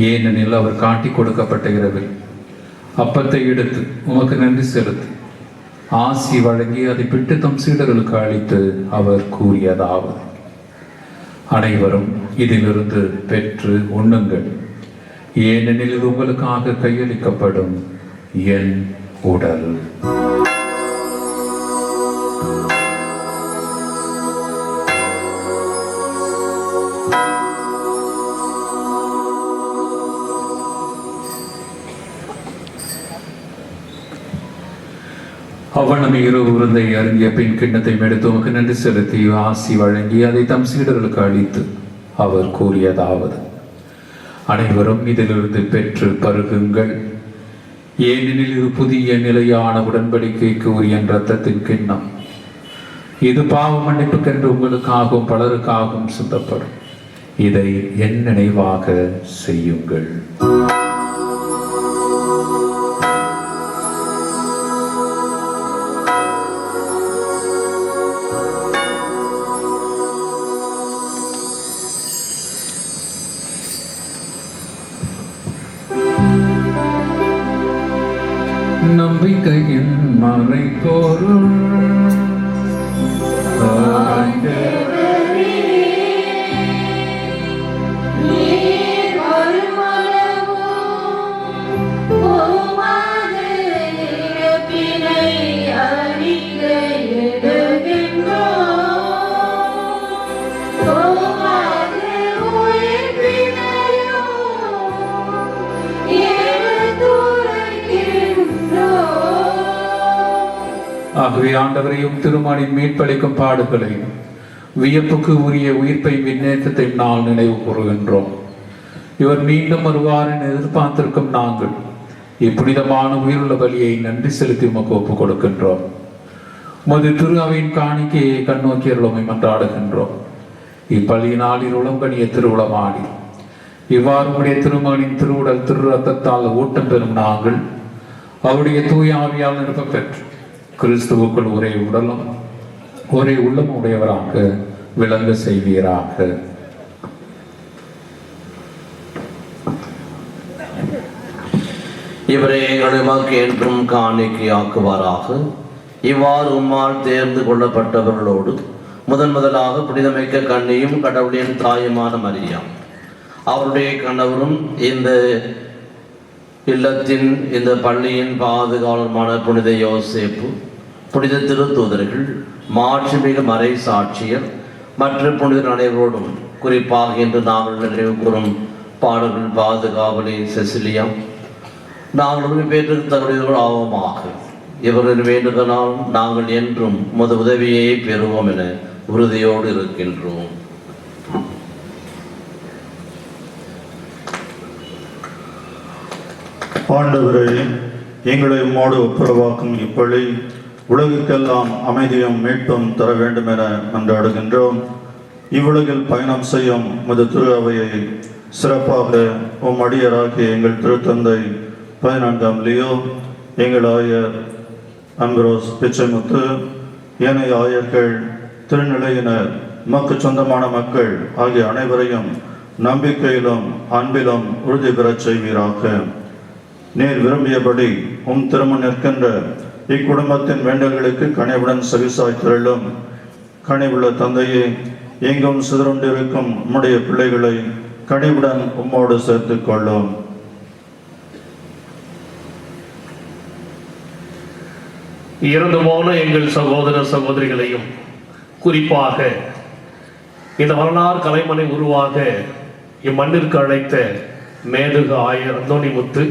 ஏனெனில் அவர் காட்டி கொடுக்கப்பட்ட இரவில் அப்பத்தை எடுத்து உமக்கு நன்றி செலுத்தி ஆசி வழங்கி அதை பிட்டு தம் சீடர்களுக்கு அளித்து அவர் கூறியதாவது: அனைவரும் இதிலிருந்து பெற்று உண்ணுங்கள், ஏனெனில் இது உங்களுக்காக கையளிக்கப்படும் என் உடல். அவ்வண்ணமே இரவு விருந்தை அருங்கிய பின் கிண்ணத்தை எடுத்து உமக்கு நன்றி செலுத்தி ஆசி வழங்கி அதை தம் சீடர்களுக்கு அளித்து அவர் கூறியதாவது: அனைவரும் இதிலிருந்து பெற்று பருகுங்கள், ஏனெனில் இது புதிய நிலையான உடன்படிக்கைக்கு உரிய இரத்தத்தின் கிண்ணம். இது பாவ மன்னிப்புக்கென்று உங்களுக்காகவும் பலருக்காகவும் சிந்தப்படும். இதை என் நினைவாக செய்யுங்கள். வார்த்தையின் மறைபொருள் ஆகவே ஆண்டவரையும் திருமாலின் மீட்பளிக்கும் பாடுகளையும் வியப்புக்கு உரிய உயிர்ப்பை விண்ணேற்றத்தை நாள் நினைவு கூறுகின்றோம். இவர் மீண்டும் வருவார் என எதிர்பார்த்திருக்கும் நாங்கள் இப்புனிதமான உயிருள்ள பலியை நன்றி செலுத்தி உமக்கு ஒப்புக் கொடுக்கின்றோம். உமது திரு அவையின் காணிக்கையை கண்ணோக்கியருளமை மன்றாடுகின்றோம். இப்பலியினால் இருளம்பணிய திருவுளமாடி இவ்வாறு உடைய திருமகனின் திருவுடல் திரு ரத்தத்தால் ஊட்டம் பெறும் நாங்கள் அவருடைய தூய ஆவியால் நிரப்ப பெற்று கிறிஸ்துவுக்குள் ஒரே உடலும் ஒரே உள்ளமும் உடையவராக விளங்க செய்வீராக. இவரே எங்களுக்கு என்றும் காணிக்கையாக்குவாராக. இவ்வாறு உம்மால் தேர்ந்து கொள்ளப்பட்டவர்களோடு முதலாக புனிதமிக்க கன்னியும் கடவுளின் தாயுமான மரியா அவருடைய கணவரும் இந்த இல்லத்தின் இந்த பள்ளியின் பாதுகாவலருமான புனித யோசேப்பு, புனித திருத்தூதர்கள், மாட்சிமிகு மறை சாட்சியர் மற்றும் புனிதர் அனைவரோடும் குறிப்பாக இன்று நாங்கள் நினைவு கூறும் பாடல்கள் பாதுகாவலி செசிலியா நாங்கள் உரிமைப்பேற்றுக்கு தகுதிகள் ஆவோமாக. இவரின் வேண்டுதலால் நாங்கள் என்றும் உமது உதவியை பெறுவோம் என உறுதியோடு இருக்கின்றோம். ஆண்டவரே, எங்களை உம்மோடு ஒப்புரவாக்கும் இப்பள்ளி உலகிற்கெல்லாம் அமைதியும் மீட்பும் தர வேண்டும் என மன்றாடுகின்றோம். இவ்வுலகில் பயணம் செய்யும் உமது திரு அவையை சிறப்பாக உம் அடியராகிய எங்கள் திருத்தந்தை 14ஆம் லியோ, எங்கள் ஆயர் அம்ப்ரோஸ் பிச்சைமுத்து, ஏனைய ஆயர்கள், திருநிலையினர், மக்கு சொந்தமான மக்கள் ஆகிய அனைவரையும் நம்பிக்கையிலும் அன்பிலும் உறுதி பெறச் செய்வீராக. நீர் விரும்பியபடி உம் திருமணம் நிற்கின்ற இக்குடும்பத்தின் வேண்டல்களுக்கு கனிவுடன் செவிசாய்த்திரளும். கனிவுள்ள தந்தையே, எங்கும் சிதறுண்டிருக்கும் உம்முடைய பிள்ளைகளை கனிவுடன் உம்மோடு சேர்த்துக் கொள்ளும். இறந்து போன எங்கள் சகோதர சகோதரிகளையும் குறிப்பாக இந்த வரலாறு கலைமனை உருவாக இம்மண்ணிற்கு அழைத்த மேதகு ஆயர் அந்தோணிமுத்து,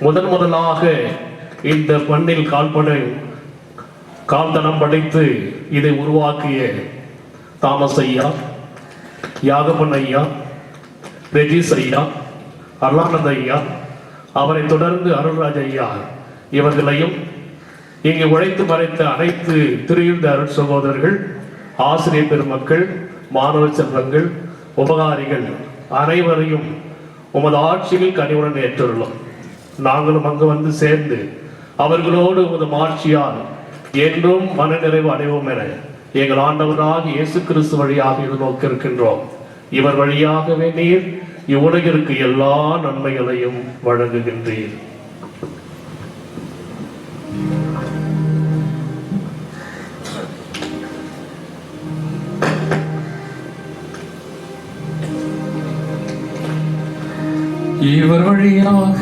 முதலாக இந்த மண்ணில் கால்தனம் படைத்து இதை உருவாக்கிய தாமஸ் ஐயா, யாகப்பன் ஐயா, ரெஜிஸ் ஐயா, அருளானந்த ஐயா, அவரை தொடர்ந்து அருள்ராஜ் ஐயா இவர்களையும் இங்கு உழைத்து மறைத்த அனைத்து திருந்த அருள் சகோதரர்கள், ஆசிரியர் பெருமக்கள், மாணவ செல்வங்கள், உபகாரிகள் அனைவரையும் உமது ஆட்சியில் கனிவுடன் ஏற்றுள்ளோம். நாங்களும் அங்கு வந்து சேர்ந்து அவர்களோடு உமது ஆட்சியால் என்றும் மனநிறைவு அடைவோம் என எங்கள் ஆண்டவராக இயேசு கிறிஸ்து வழியாக இது நோக்கியிருக்கின்றோம். இவர் வழியாகவே நீர் இவ்வுலகிற்கு எல்லா நன்மைகளையும் வழங்குகின்றீர். இவர் வழியாக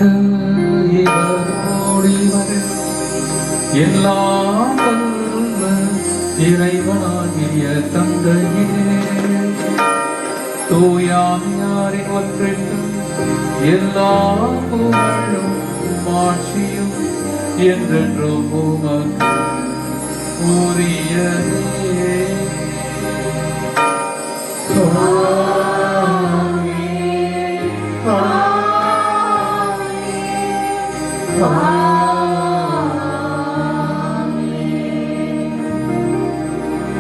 இவரோடு இவர் எல்லாம் வல்ல இறைவனாகிய தந்தையே, தூயாரின் ஒன்றிற்கு எல்லா புகழும் மாட்சியும் என்றென்றும் உமக்கு உரியதே.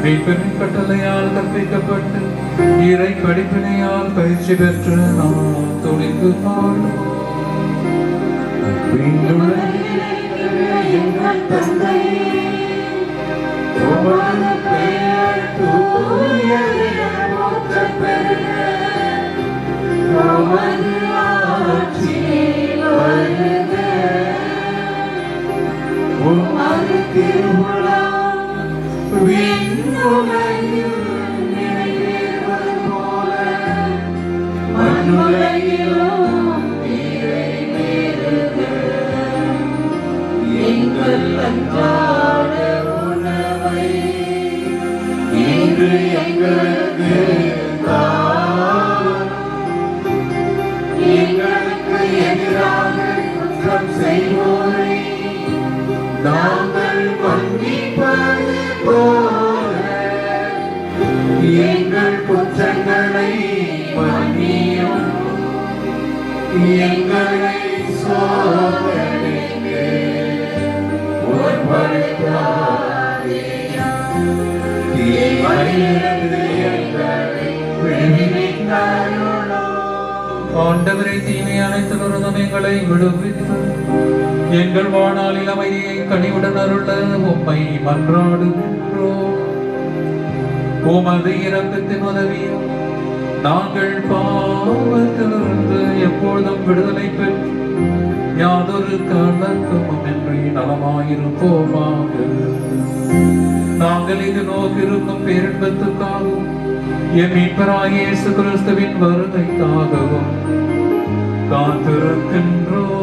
மீட்பரின் கட்டளையால் கற்பிக்கப்பட்டு இறை படிப்பினையால் பயிற்சி பெற்று நாம் துணிந்து பாடுவோம். எங்கள் அன்றாட உணவை இன்று எங்களுக்கு தாரும். எங்களுக்கு எதிராக குற்றம் செய்வோரை நாங்கள் மன்னிப்பது போல எங்கள் குற்றங்களை மன்னியும். எங்களை சோதனைக்கு உட்படுத்தாதேயும். தீமையிலிருந்து எங்களை விடுவித்தருளும். ஆண்டவரை தீமை அனைத்திலிருந்தும் எங்களை விடுவித்து எங்கள் வாழ்நாளில் அமைதியை கனிவுடன் அருள உம்மை மன்றாடுகின்றோம். உமது இரக்கத்தின் உதவியும் நாங்கள் பாவத்திலிருந்து எப்பொழுதும் விடுதலை பெற்று யாதொரு கலக்கமும் இன்றி நலமாயிருப்போமாக. நாங்கள் இது நோக்கிருக்கும் பேரின்பத்துக்காகவும் என் மீட்பராகிய இயேசு கிறிஸ்துவின் வருகைக்காகவும் காத்திருக்கின்றோம்.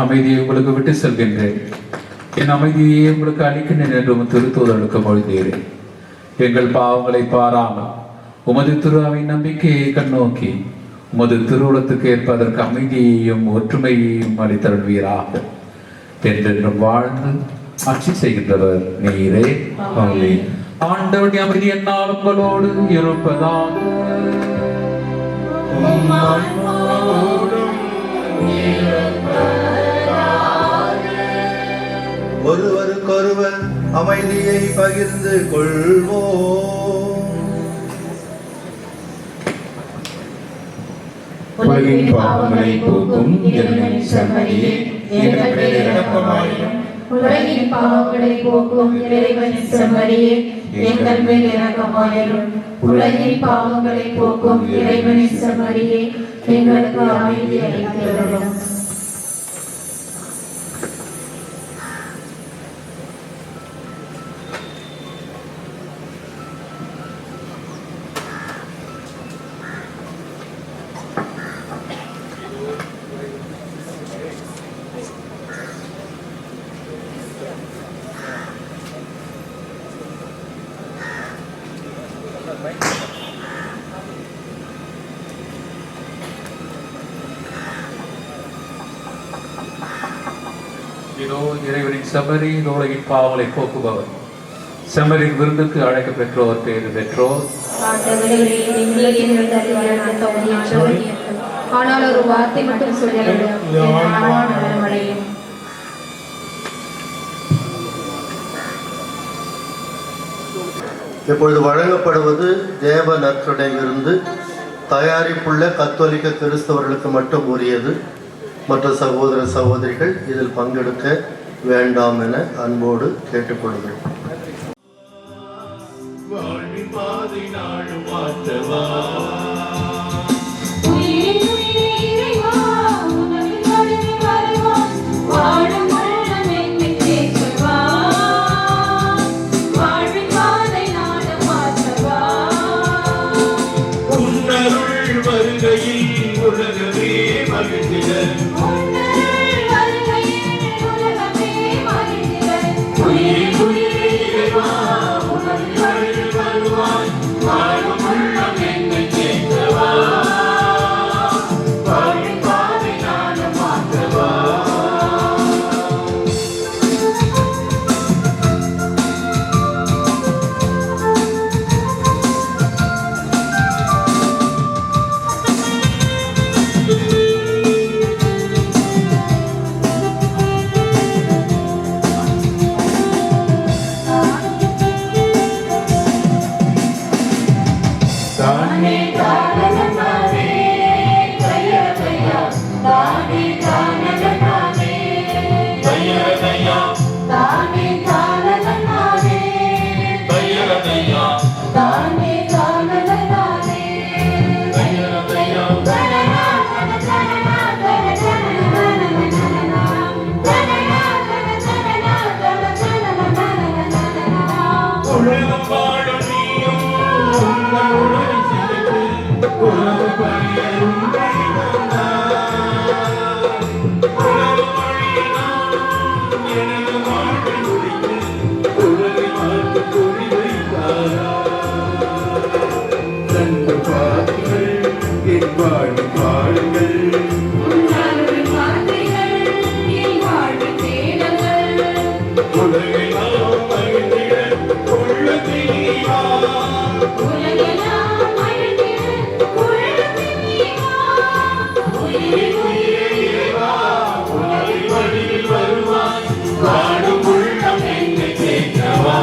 அமைதியை உங்களுக்கு விட்டு செல்கின்றேன். என் அமைதியை உங்களுக்கு அளிக்கின்றேன் என்று திருத்தூதர்களுக்கு மொழிந்தீரேன். எங்கள் பாவங்களை பாராமல் உமது திருவின் நம்பிக்கையை கண்ணோக்கி உமது திருவுளத்துக்கு ஏற்பதற்கு அமைதியையும் ஒற்றுமையையும் அளித்தருள்வீராக. என்றென்றும் வாழ்ந்து ஆட்சி செய்கின்றவர் நீரே. ஆண்டவருடைய அமைதி என்னால் உங்களோடு இருப்பதாக. ஒருவருக்கொருவர் அமைதியை பகிர்ந்து கொள்வோம். உலகின் பாவங்களை போக்கும் இறைவனின் செம்மறியே, எங்கள் மேல் இரக்கமாயிரும். உலகின் பாவங்களை போக்கும் இறைவனின் செம்மறியே, எங்கள் மேல் இரக்கமாயிரும். உலகின் பாவங்களை போக்கும் இறைவனின் செம்மறியே, எங்களுக்கு அமைதி அளித்தருளும். இதோ இறைவனின் செம்மறி, உலகின் பாவங்களை போக்குபவர். செம்மறின் விருந்துக்கு அழைக்க பெற்றோர் பேறு பெற்றோர். ஆனால் ஒரு வார்த்தை மட்டும் சொல்லிடும். இப்பொழுது வழங்கப்படுவது தேவ நற்கொடையிலிருந்து தயாரிப்புள்ள கத்தோலிக்க கிறிஸ்தவர்களுக்கு மட்டும் உரியது. மற்ற சகோதர சகோதரிகள் இதில் பங்கெடுக்க வேண்டாம் என அன்போடு கேட்டுக்கொள்கிறேன். உலகம் வாழும் நீயும் உங்கள் உடலை சிதைத்து உலக பணியரும் உலக வழியில் நானும் எனது வாழ்வை முடித்து உலகை மாற்று குறி வைத்தாரா தந்து பாருங்கள் என் வாழ்வு பாடுங்கள் உலகெல்லாம் மகிழ்ந்திட உள்ளத்தில் நீ வா. உயிரே உயிரே இறைவா, உலகின் வழியில் வருவாய், வாடும் உள்ளம் என்னை தேற்றவா,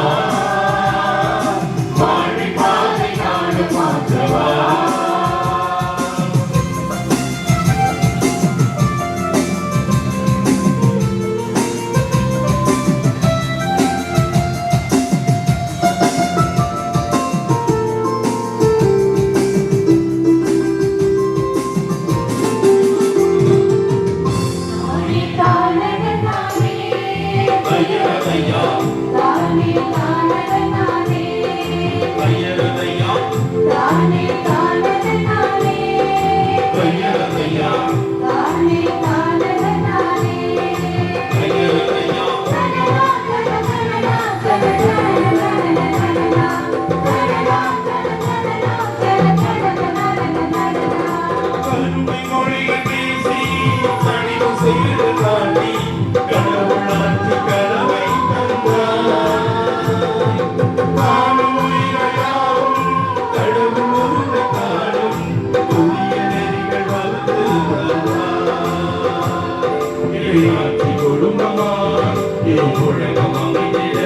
வாழ்வின் பாதை நாடும் மாற்றவா. ஐயரதையா ஐயரதையா ஐயரதையா ஐயரதையா கருமை மொழியை பேசி கடிதம் செய்து காட்டி கடவுளாட்சி கரவை தந்தாய். காணும் உயிரையாவும் கடவுள் ஒருவரை காணும் புதிய நெறிகள் வகுத்து தந்தாய். இறையாட்சி குடும்பமா என் உலகம் அமைந்திட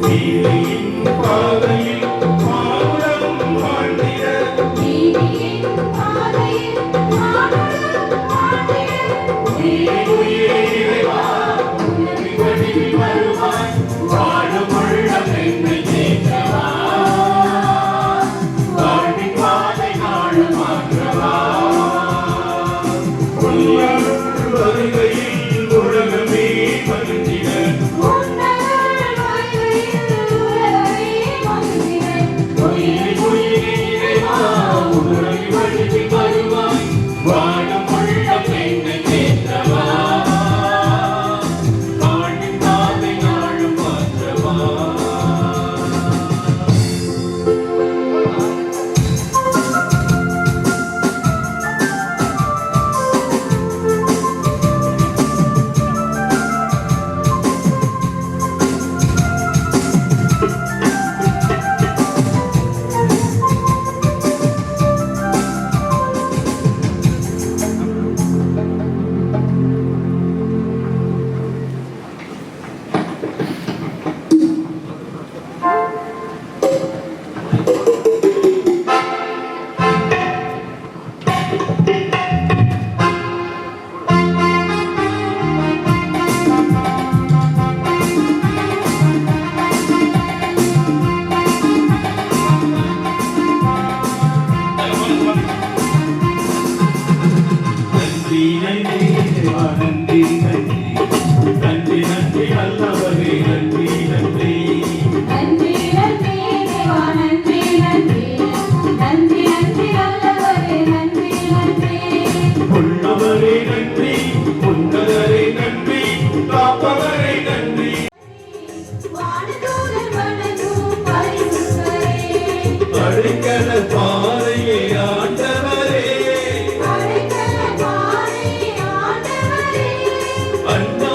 நீதியின் பாதையில் மானுடம் வாழ்ந்திட உயிரே உயிரே இறைவா, உலகின் வழியில் வருவாய், வாழும் உள்ளம் என்னை தேற்றவா, வாழ்வின் பாதை நாடும் மாற்றவா. உன் வருகையில் உலகமே மகிழ்ந்திட உயிரே உயிரே இறைவா, உலகின் வழியில் வருவாய், வாழும் உள்ளம் என்னை தேற்றவா, வாழ்வின் பாதை நாடும் மாற்றவா. நன்றி நன்றி தேவா, நன்றி நன்றி நன்றி நன்றி நல்லவரே, நன்றி நன்றி உள்ளவரே நன்றி, உன்னதரே நன்றி, காப்பவரே நன்றி. அடைக்கல பாறையே ஆண்டவரே, அண்ணா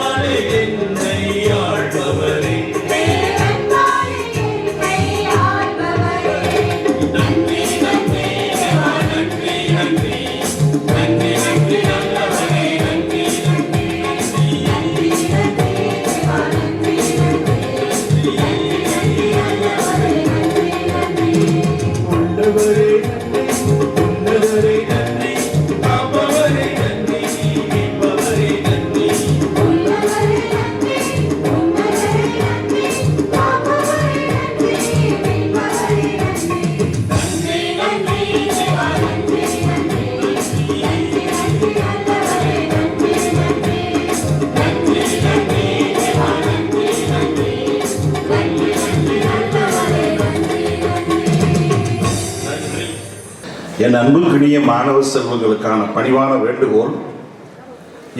என் அன்புக்கினிய மாணவ செல்வங்களுக்கான பணிவான வேண்டுகோள்,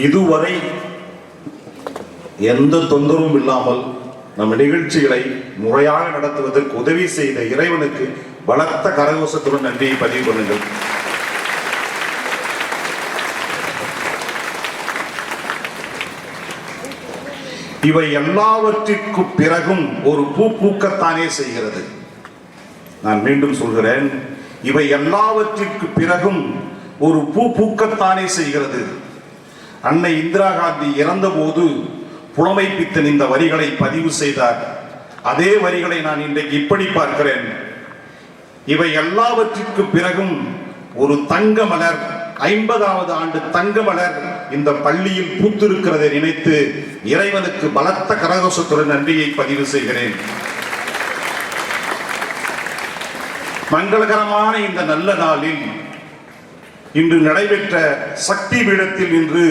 இதுவரை எந்த தொந்தரவும் இல்லாமல் நம் நிகழ்ச்சிகளை முறையாக நடத்துவதற்கு உதவி செய்த இறைவனுக்கு பலத்த கரகோஷத்துடன் நன்றியை பதிவு பண்ணுங்கள். இவை எல்லாவற்றிற்கு பிறகும் ஒரு பூ பூக்கத்தானே செய்கிறது. நான் மீண்டும் சொல்கிறேன், இவை எல்லாவற்றிற்கு பிறகும் ஒரு பூ பூக்கத்தானே செய்கிறது. அன்னை இந்திரா காந்தி இறந்தபோது புலமை பித்தன் இந்த வரிகளை பதிவு செய்தார். அதே வரிகளை நான் இன்றைக்கு இப்படி பார்க்கிறேன், இவை எல்லாவற்றிற்கு பிறகும் ஒரு தங்க மலர், 50வது ஆண்டு தங்க மலர் இந்த பள்ளியில் பூத்திருக்கிறதை நினைத்து இறைவனுக்கு பலத்த கரகோஷத்துடன் நன்றியை பதிவு செய்கிறேன். மங்களகரமான இந்த நல்ல நாளில் இன்று நடைபெற்ற சக்தி பீடத்தில் இன்று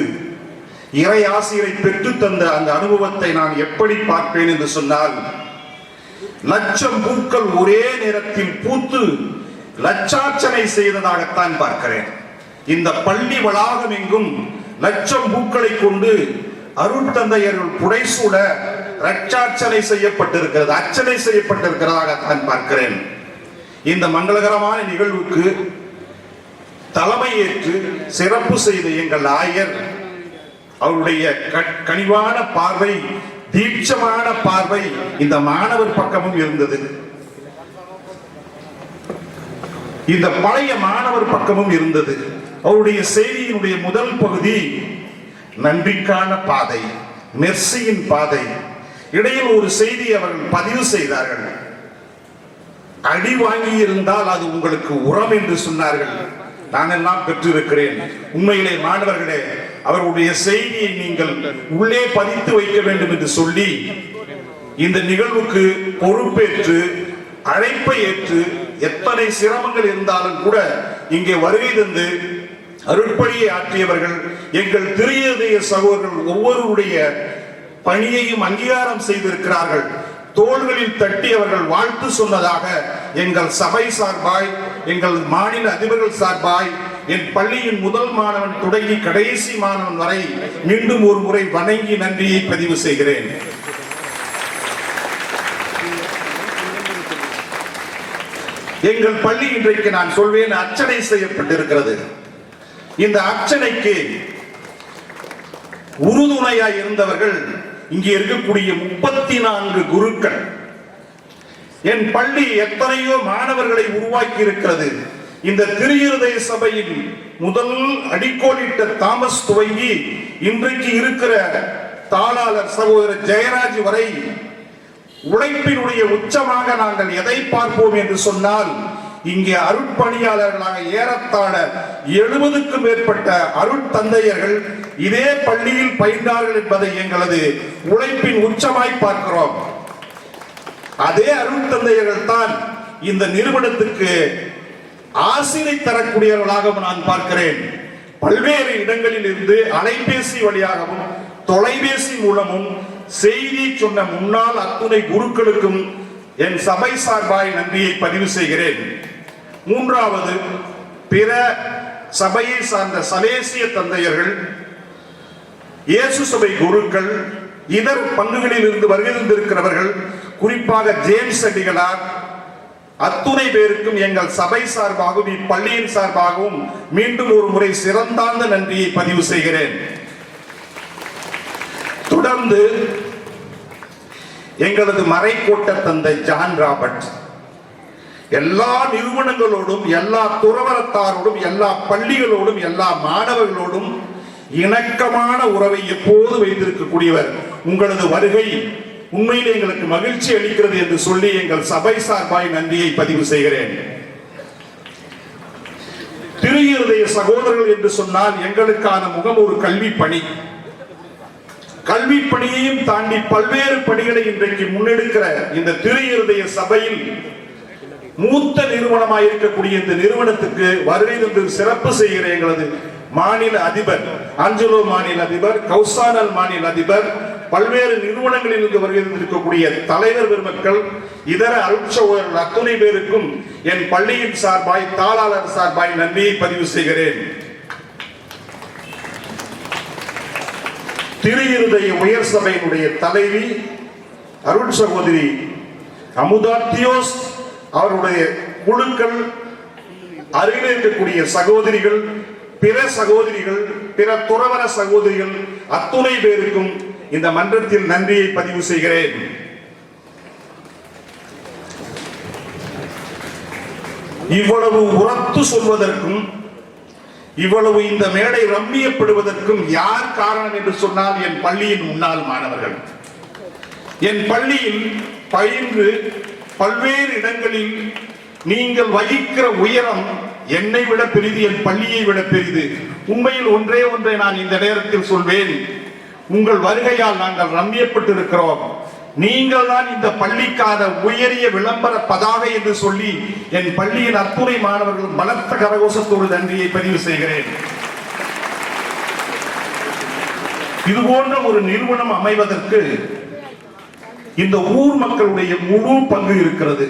இறை ஆசிரியரை பெற்று தந்த அந்த அனுபவத்தை நான் எப்படி பார்ப்பேன் என்று சொன்னால், லட்சம் பூக்கள் ஒரே நேரத்தில் பூத்து லட்சார்ச்சனை செய்ததாகத்தான் பார்க்கிறேன். இந்த பள்ளி வளாகம் எங்கும் லட்சம் பூக்களை கொண்டு அருட்தந்தையர்கள் புடைசூட லட்சார்ச்சனை செய்யப்பட்டிருக்கிறது, அர்ச்சனை செய்யப்பட்டிருக்கிறதாகத்தான் பார்க்கிறேன். இந்த மங்களகரமான நிகழ்வுக்கு தலைமையேற்று சிறப்பு செய்த எங்கள் ஆயர், அவருடைய கனிவான பார்வை, தீட்சமான பார்வை இந்த மாணவர் பக்கமும் இருந்தது, இந்த பழைய மாணவர் பக்கமும் இருந்தது. அவருடைய செய்தியினுடைய முதல் பகுதி நன்றிக்கான பாதை, மெர்சியின் பாதை. இடையில் ஒரு செய்தி அவர்கள் பதிவு செய்தார்கள். அடி வாங்கி இருந்தால் அது உங்களுக்கு உரம் என்று சொன்னார்கள். நான் எல்லாம் பெற்றிருக்கிறேன். உண்மையிலே மாணவர்களே, அவருடைய செய்தியை நீங்கள் உள்ளே பதித்து வைக்க வேண்டும் என்று சொல்லி இந்த நிகழ்வுக்கு பொறுப்பேற்று அழைப்பை ஏற்று எத்தனை சிரமங்கள் இருந்தாலும் கூட இங்கே வருகை தந்து அருட்பணியை ஆற்றியவர்கள் எங்கள் திரு சகோதரர்கள் ஒவ்வொருடைய பணியையும் அங்கீகாரம் செய்திருக்கிறார்கள். தோள்களில் தட்டி அவர்கள் வாழ்த்து சொன்னதாக எங்கள் சபை சார்பாய், எங்கள் மாநில அதிபர்கள் சார்பாய், என் பள்ளியின் முதல் மாணவன் தொடங்கி கடைசி மாணவன் வரை மீண்டும் ஒரு முறை வணங்கி நன்றியை பதிவு செய்கிறேன். எங்கள் பள்ளி இன்றைக்கு நான் சொல்வேன் அர்ச்சனை செய்யப்பட்டிருக்கிறது. இந்த அர்ச்சனைக்கு உறுதுணையாய் இருந்தவர்கள் இங்கே இருக்கக்கூடிய 34 குருக்கள். என் பள்ளி எத்தனையோ மாணவர்களை உருவாக்கி இருக்கிறது. இந்த திருஇருதய சபையின் முதல் அடிக்கோலிட்ட தாமஸ் துவங்கி இன்றைக்கு இருக்கிற தாளாளர் சகோதரர் ஜெயராஜ் வரை உழைப்பினுடைய உச்சமாக நாங்கள் எதை பார்ப்போம் என்று சொன்னால், இங்கே அருட்பணியாளர்களாக ஏறத்தாழ 70க்கும் மேற்பட்ட அருட்தந்தையர்கள் இதே பள்ளியில் பயின்றார்கள் என்பதை எங்களது உழைப்பின் உச்சமாய் பார்க்கிறோம். அதே அருட்தந்தையர்கள் தான் இந்த நிறுவனத்துக்கு ஆசிரை தரக்கூடியவர்களாக நான் பார்க்கிறேன். பல்வேறு இடங்களில் இருந்து அலைபேசி வழியாகவும் தொலைபேசி மூலமும் செய்தி சொன்ன முன்னாள் அத்துணை குருக்களுக்கும் என் சபை சார்பாய் நன்றியை பதிவு செய்கிறேன். மூன்றாவது, பிற சபையை சார்ந்த சலேசிய தந்தையர்கள், இயேசு சபை குருக்கள், இதர் பங்குகளில் இருந்து வருகை தந்திருக்கிறவர்கள், குறிப்பாக ஜேம்ஸ் அடிகளார், அத்துணை பேருக்கும் எங்கள் சபை சார்பாகவும் இப்பள்ளியின் சார்பாகவும் மீண்டும் ஒரு முறை சிறந்தார்ந்த நன்றியை பதிவு செய்கிறேன். தொடர்ந்து எங்களது மறைக்கோட்ட தந்தை ஜான் ராபர்ட் எல்லா நிறுவனங்களோடும், எல்லா துறவரத்தாரோடும், எல்லா பள்ளிகளோடும், எல்லா மாணவர்களோடும் இணக்கமான உறவை எப்போது வைத்திருக்கக்கூடியவர். உங்களது வருகை உண்மையிலே எங்களுக்கு மகிழ்ச்சி அளிக்கிறது என்று சொல்லி எங்கள் சபை சார்பாய் நன்றியை பதிவு செய்கிறேன். திருஇருதய சகோதரர்கள் என்று சொன்னால் எங்களுக்கான முகம் ஒரு கல்வி பணி. கல்வி பணியையும் தாண்டி பல்வேறு பணிகளை இன்றைக்கு முன்னெடுக்கிற இந்த திருஇருதய சபையில் மூத்த நிறுவனமாக இருக்கக்கூடிய இந்த நிறுவனத்துக்கு வருகை தந்து சிறப்பு செய்கிற எங்களது மாநில அதிபர் ஆஞ்சலோ மாநில அதிபர், கௌசானல் மாநில அதிபர், பல்வேறு நிறுவனங்களில் இருந்து வருகை தந்திருக்கக்கூடிய தலைவர் பெருமக்கள், இதர அருட்சகோதரர்கள் அத்துணை பேருக்கும் என் பள்ளியின் சார்பாய் தாளாளர் சார்பாய் நன்றியை பதிவு செய்கிறேன். திரு இருதய உயர் சபையினுடைய தலைவி அருள் சகோதரி அமுதாத்தியோஸ் அவருடைய குழுக்கள், அருகில் இருக்கக்கூடிய சகோதரிகள், பிற சகோதரிகள், பிற துறவர சகோதரிகள் அத்துணை பேருக்கும் இந்த மன்றத்தில் நன்றியை பதிவு செய்கிறேன். இவ்வளவு உரத்து சொல்வதற்கும் இவ்வளவு இந்த மேடை ரம்மியப்படுவதற்கும் யார் காரணம் என்று சொன்னால் என் பள்ளியின் முன்னாள் மாணவர்கள். என் பள்ளியில் பயின்று பல்வேறு இடங்களில் நீங்கள் வகிக்கிற உயரம் என்னை விட பெரிது, என் பள்ளியை விட பெரிது. உண்மையில் ஒன்றே ஒன்றை நான் இந்த நேரத்தில் சொல்வேன். உங்கள் வருகையால் நாங்கள் ரம்மியப்பட்டிருக்கிறோம். நீங்கள் தான் இந்த பள்ளிக்கான உயரிய விளம்பர பதாகை என்று சொல்லி என் பள்ளியின் அத்துணை மாணவர்கள் பலத்த கரகோஷத்தோடு நன்றியை பதிவு செய்கிறேன். இது போன்ற ஒரு நிறுவனம் அமைவதற்கு இந்த ஊர் மக்களுடைய முழு பங்கு இருக்கிறது.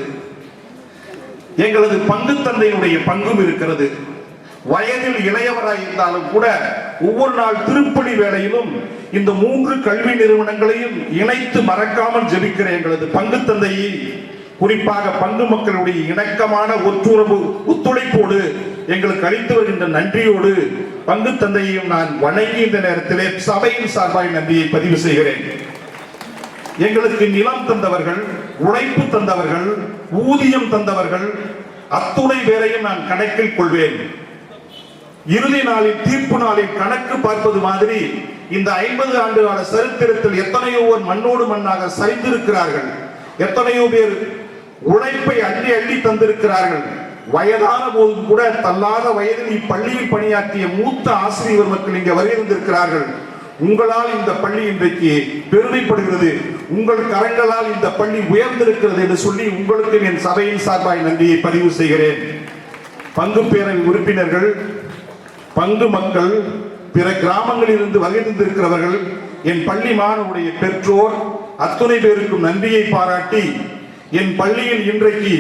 எங்களது பங்கு தந்தையினுடைய பங்கும் இருக்கிறது. வயதில் இளையவராய் இருந்தாலும் கூட ஒவ்வொரு நாள் திருப்பணி வேளையிலும் இந்த 3 கல்வி நிறுவனங்களையும் இணைத்து மறக்காமல் ஜெபிக்கிற எங்களது பங்கு தந்தையை, குறிப்பாக பங்கு மக்களுடைய இணக்கமான ஒத்துழைப்போடு எங்களுக்கு அளித்து வருகின்ற நன்றியோடு பங்கு தந்தையையும் நான் வணங்கி இந்த நேரத்திலே சபையின் சார்பாய் நன்றியை பதிவு செய்கிறேன். எங்களுக்கு நிலம் தந்தவர்கள், உழைப்பு தந்தவர்கள், ஊதியம் தந்தவர்கள் அத்துணை பேரையும் நான் கணக்கில் கொள்வேன். இறுதி நாளில், தீர்ப்பு நாளில் கணக்கு பார்ப்பது மாதிரி இந்த 50 ஆண்டு கால சரித்திரத்தில் எத்தனையோ மண்ணோடு மண்ணாக சரிந்திருக்கிறார்கள். எத்தனையோ பேர் உழைப்பை அள்ளி அள்ளி தந்திருக்கிறார்கள். வயதான போதும் கூட தள்ளாத வயதில் இப்பள்ளியில் பணியாற்றிய மூத்த ஆசிரியர் மக்கள் இங்கே வருகின்றிருக்கிறார்கள். உங்களால் இந்த பள்ளி இன்றைக்கு பெருமைப்படுகிறது, உங்கள் கரங்களால் இந்த பள்ளி உயர்ந்திருக்கிறது என்று சொல்லி உங்களுக்கு என் சபையின் சார்பாய் நன்றியை பதிவு செய்கிறேன். பங்கு பேரவை உறுப்பினர்கள், பங்கு மக்கள், பிற கிராமங்களில் இருந்து வருகின்றிருக்கிறவர்கள், என் பள்ளி மாணவருடைய பெற்றோர் அத்துணை பேருக்கும் நன்றியை பாராட்டி என் பள்ளியில் இன்றைக்கு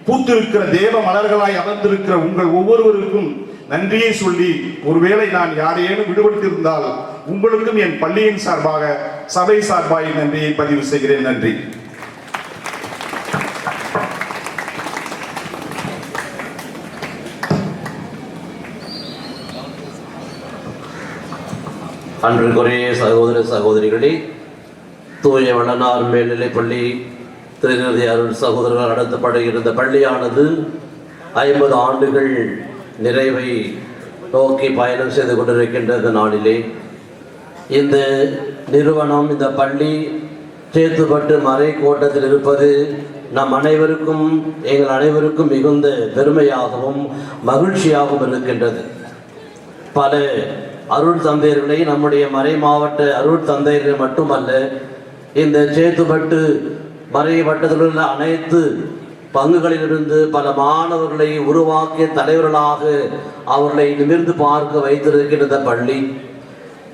பூத்திருக்கிற தேவ மலர்களாய் அமர்ந்திருக்கிற உங்கள் ஒவ்வொருவருக்கும் நன்றியை சொல்லி, ஒருவேளை நான் யாரையேனும் விடுபட்டிருந்தால் உங்களுக்கும் என் பள்ளியின் சார்பாக, சபை சார்பாக நன்றியை பதிவு செய்கிறேன். நன்றி. அன்றுக்குரிய சகோதர சகோதரிகளே, தூய வளனார் மேல்நிலைப் பள்ளி திருநிதி அருள் சகோதரர்கள் நடத்தப்படுகின்ற பள்ளியானது 50 ஆண்டுகள் நிறைவை நோக்கி பயணம் செய்து கொண்டிருக்கின்ற நாளிலே இந்த நிறுவனம், இந்த பள்ளி சேத்துப்பட்டு மறை கோட்டத்தில் இருப்பது நம் அனைவருக்கும், எங்கள் அனைவருக்கும் மிகுந்த பெருமையாகவும் மகிழ்ச்சியாகவும் இருக்கின்றது. பல அருள் தந்தையர்களை, நம்முடைய மறை மாவட்ட அருள் தந்தையர்கள் மட்டுமல்ல, இந்த சேத்துப்பட்டு மறை வட்டத்தில் உள்ள அனைத்து பங்குகளிலிருந்து பல மாணவர்களை உருவாக்கிய தலைவர்களாக அவர்களை நிமிர்ந்து பார்க்க வைத்திருக்கின்ற பள்ளி.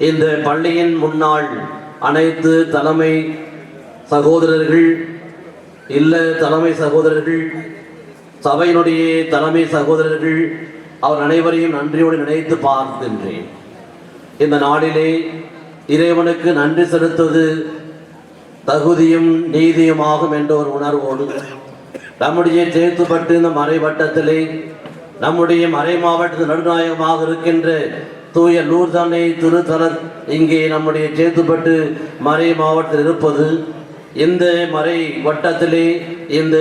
இந்த பள்ளியின் முன்னாள் அனைத்து தலைமை சகோதரர்கள், தலைமை சகோதரர்கள், சபையினுடைய தலைமை சகோதரர்கள், அவர் அனைவரையும் நன்றியோடு நினைத்து பார்க்கின்றேன். இந்த நாளிலே இறைவனுக்கு நன்றி செலுத்துவது தகுதியும் நீதியுமாகும் என்ற ஒரு உணர்வோடு நம்முடைய சேத்துப்பட்டு இந்த மறை வட்டத்திலே நம்முடைய மறை மாவட்டத்தில் நடுநாயகமாக இருக்கின்ற தூய லூர்தானை திருத்தலர் இங்கே நம்முடைய சேத்துப்பட்டு மறை மாவட்டத்தில் இருப்பது, இந்த மறை வட்டத்திலே இந்த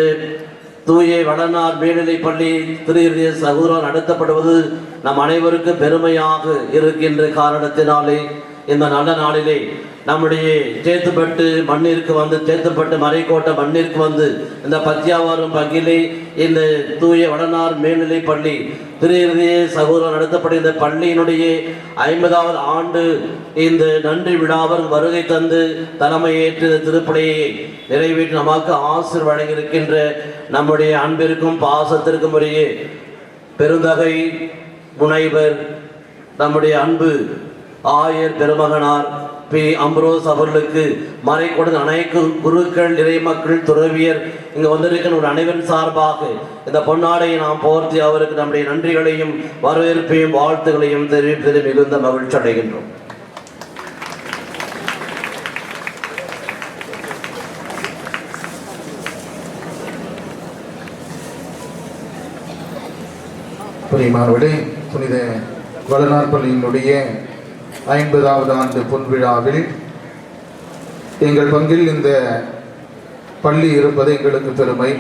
தூய வளனார் மேல்நிலைப் பள்ளி திரு சகோதரர் நடத்தப்படுவது நம் அனைவருக்கும் பெருமையாக இருக்கின்ற காரணத்தினாலே இந்த நல்ல நாளிலே நம்முடைய சேத்துப்பட்டு மண்ணிற்கு வந்து, சேத்துப்பட்டு மறைக்கோட்டை மண்ணிற்கு வந்து இந்த பத்தியாவாரம் பங்கிலே இந்த தூய வளனார் மேல்நிலைப் பள்ளி திரு சகோதரர் நடத்தப்படுகின்ற பள்ளியினுடைய 50வது ஆண்டு இந்த நன்றி விழாவர் வருகை தந்து தலைமையேற்று திருப்பலியை நிறைவேற்றி நமக்கு ஆசீர் வழங்கியிருக்கின்ற நம்முடைய அன்பிற்கும் பாசத்திற்கும் உரிய பெருந்தகை முனைவர் நம்முடைய அன்பு ஆயர் பெருமகனார் பி அம்ப்ரோஸ் அவர்களுக்கு மறை கொடுத்த அனைத்து குருக்கள், இறைமக்கள், துறவியர் இங்கு வந்திருக்கிற ஒரு அனைவரின் சார்பாக இந்த பொன்னாடையை நாம் போர்த்தி அவருக்கு நம்முடைய நன்றிகளையும் வரவேற்பையும் வாழ்த்துகளையும் தெரிவிப்பதில் மிகுந்த மகிழ்ச்சி அடைகின்றோம். பிரியமானவர்களே, புனித வளனார் பள்ளியினுடைய 50வது ஆண்டு பொன்விழாவில் எங்கள் பங்கில் இந்த பள்ளி இருப்பது எங்களுக்கு பெருமை.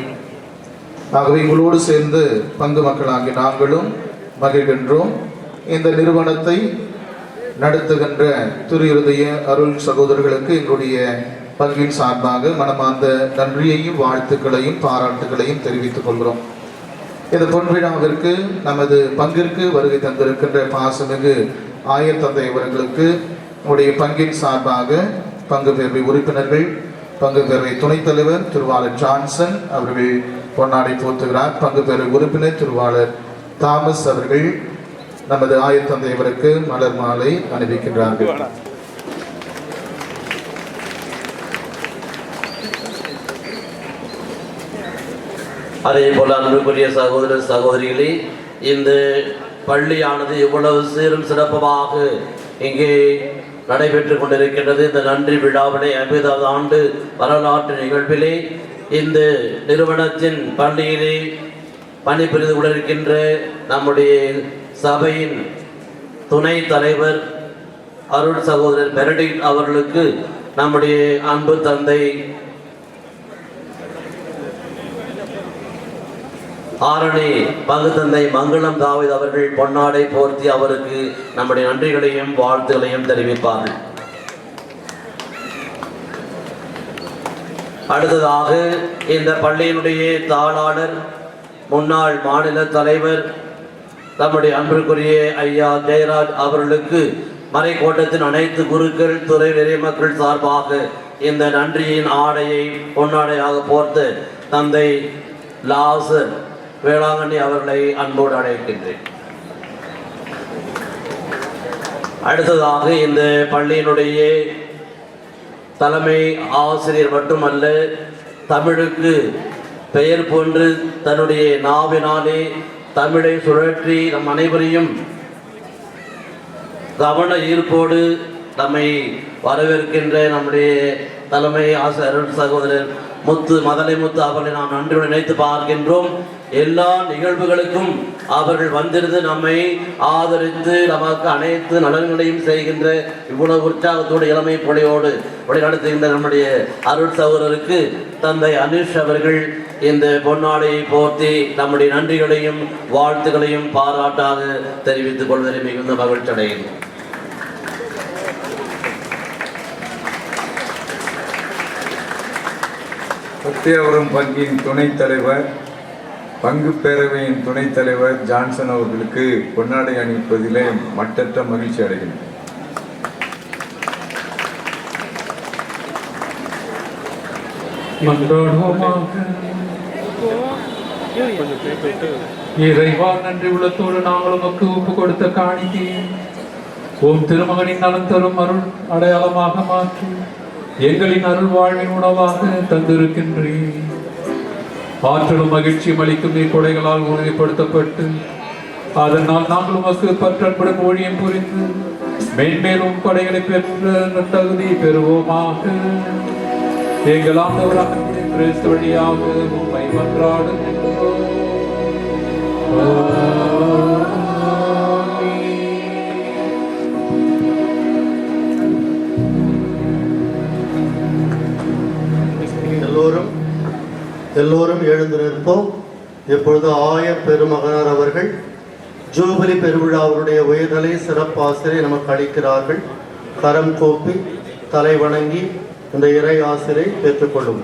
ஆகவே உங்களோடு சேர்ந்து பங்கு மக்களாகி நாங்களும் மகிழ்கின்றோம். இந்த நிறுவனத்தை நடத்துகின்ற திரு இருதய அருள் சகோதரர்களுக்கு எங்களுடைய பங்கின் சார்பாக மனமார்ந்த நன்றியையும் வாழ்த்துக்களையும் பாராட்டுகளையும் தெரிவித்துக் கொள்கிறோம். இந்த பொன்விழாவிற்கு நமது பங்கிற்கு வருகை தந்திருக்கின்ற பாசமிகு ஆயர் தந்தை அவர்களுக்கு உடைய பங்கின் சார்பாக பங்கு பேரவை உறுப்பினர்கள், பங்கு பேரவை துணைத் தலைவர் திருவாளர் ஜான்சன் அவர்கள் பொன்னாடை போர்த்துகிறார். பங்கு பேரவை உறுப்பினர் திருவாளர் தாமஸ் அவர்கள் நமது ஆயர் தந்தை அவருக்கு மலர் மாலை அணிவிக்கின்றார்கள். அதே போல அன்புக்குரிய சகோதர சகோதரிகளே, இந்த பள்ளியானது எவ்வளவு சீரும் சிறப்பமாக இங்கே நடைபெற்று கொண்டிருக்கின்றது. இந்த நன்றி விழாவிலே 50வது ஆண்டு வரலாற்று நிகழ்விலே இந்த நிறுவனத்தின் பள்ளியிலே பணிபுரிந்து கொண்டிருக்கின்ற நம்முடைய சபையின் துணை தலைவர் அருள் சகோதரர் பெனடிக்ட் அவர்களுக்கு நம்முடைய அன்பு தந்தை ஆரணி பங்கு தந்தை மங்களம் தாவீது அவர்கள் பொன்னாடை போர்த்தி அவருக்கு நம்முடைய நன்றிகளையும் வாழ்த்துகளையும் தெரிவிப்பார்கள். அடுத்ததாக இந்த பள்ளியினுடைய தாளாளர், முன்னாள் மாநில தலைவர் நம்முடைய அன்பிற்குரிய ஐயா ஜெயராஜ் அவர்களுக்கு மறைக்கோட்டத்தின் அனைத்து குருக்கள், துறை இறைமக்கள் சார்பாக இந்த நன்றியின் ஆடையை பொன்னாடையாக போர்த்து தந்தை லாசர் வேளாங்கண்ணி அவர்களை அன்போடு அழைக்கின்றேன். அடுத்ததாக இந்த பள்ளியினுடைய தலைமை ஆசிரியர் மட்டுமல்ல, தமிழுக்கு பெயர் போன்று தன்னுடைய நாவினாலே தமிழை சுழற்றி நம் அனைவரையும் கவன ஈர்ப்போடு நம்மை வரவேற்கின்ற நம்முடைய தலைமை ஆசிரியர் சகோதரர் மதலை முத்து அவர்களை நாம் நன்றியுடன் நினைத்து பார்க்கின்றோம். எல்லா நிகழ்வுகளுக்கும் அவர்கள் வந்திருந்து நம்மை ஆதரித்து நமக்கு அனைத்து நலன்களையும் செய்கின்ற இவ்வளவு உற்சாகத்தோடு இளமை பொழியோடு வழிநடத்துகின்ற நம்முடைய அருள் சகோதரருக்கு தந்தை அனிஷ் அவர்கள் இந்த பொன்னாடையை போர்த்தி நம்முடைய நன்றிகளையும் வாழ்த்துக்களையும் பாராட்டாக தெரிவித்துக் கொள்வதில் மிகுந்த மகிழ்ச்சி அடைகின்றோம். சத்தியவரம் பங்கின் துணைத் தலைவர், பங்கு பேரவையின் துணைத் தலைவர் ஜான்சன் அவர்களுக்கு பொன்னாடை அணிவிப்பதிலே மட்டற்ற மகிழ்ச்சி அடைகின்றனர். இறைவா, நன்றி உள்ளத்தோடு நாங்கள் உமக்கு ஒப்பு கொடுத்த காணிக்கையை உம் திருமகனின் நலன் தரும் அருள் அடையாளமாக மாற்றி எங்களின் அருள் வாழ்வின் உணவாக தந்திருக்கின்றேன். ஆற்றலும் மகிழ்ச்சியும் அளிக்கும் கொடைகளால் உறுதிப்படுத்தப்பட்டு அதனால் நாங்கள் உமக்கு பற்றன்புடன் ஊழியம் புரிந்து மேன்மேலும் கொடைகளை பெற்ற தகுதி பெறுவோமாக. எங்கள் ஆண்டவராகிய கிறிஸ்து வழியாக உம்மை மன்றாடுகின்றோம். எல்லோரும் எழுந்து நிற்போம். இப்பொழுது ஆயர் பெருமகனார் அவர்கள் ஜூபிலி பெருவிழாவுடைய உயர்நிலை சிறப்பாசிரியை நமக்கு அளிக்கிறார்கள். கரம் கோப்பி தலை வணங்கி இந்த இறை ஆசிரியை பெற்றுக்கொள்ளும்.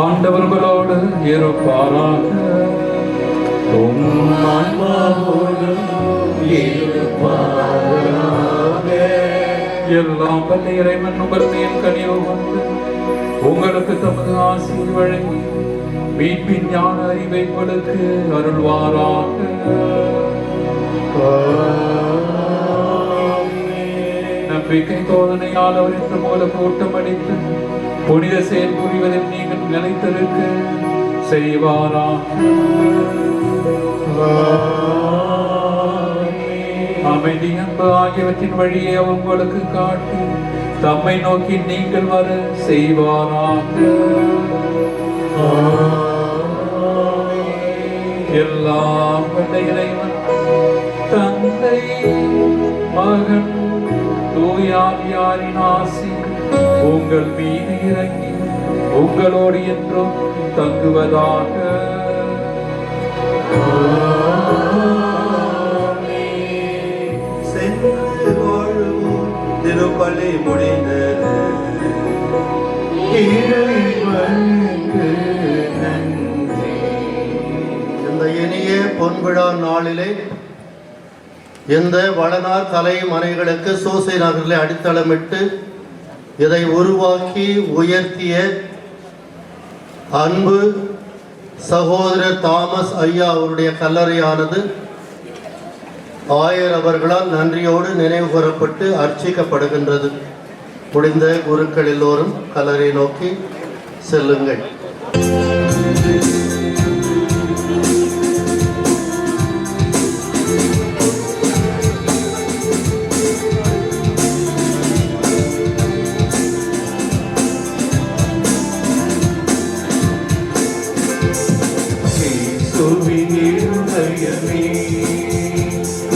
ஆண்டவர்களோடு இருப்பாராக. எல்லாம் வல்ல இறைவன் உங்கள் மேல் கனிவு வந்து உங்களுக்கு தமது ஆசீர் வழங்கி மீட்பின் ஞான அறிவை உங்களுக்கு அருள்வாராக. நம்பிக்கை தோழனையால் அவர் என்று போல கூட்டம் அடித்து புனித செயல் புரிவதில் நீங்கள் நிலைத்திருக்க செய்வாராக. அமைதி, அன்பு ஆகியவற்றின் வழியை உங்களுக்கு காட்டி தம்மை நோக்கி நீங்கள் வர செய்வாராக. எல்லாம் வல்ல இறைவன் தந்தை, மகன், தூயாவியாரின் ஆசி உங்கள் மீது இறங்கி உங்களோடு என்றும் தங்குவதாக. திருப்பலி முடிந்தது. இந்த இனிய பொன்விழா நாளிலே இந்த வளனார் தலைமனைகளுக்கு சோசை நகரிலே அடித்தளமிட்டு இதை உருவாக்கி உயர்த்திய அன்பு சகோதரர் தாமஸ் ஐயா அவருடைய கல்லறையானது ஆயர் அவர்களால் நன்றியோடு நினைவு கூறப்பட்டு அர்ச்சிக்கப்படுகின்றது. முடிந்த குருக்கள் எல்லோரும் கல்லறை நோக்கி செல்லுங்கள்.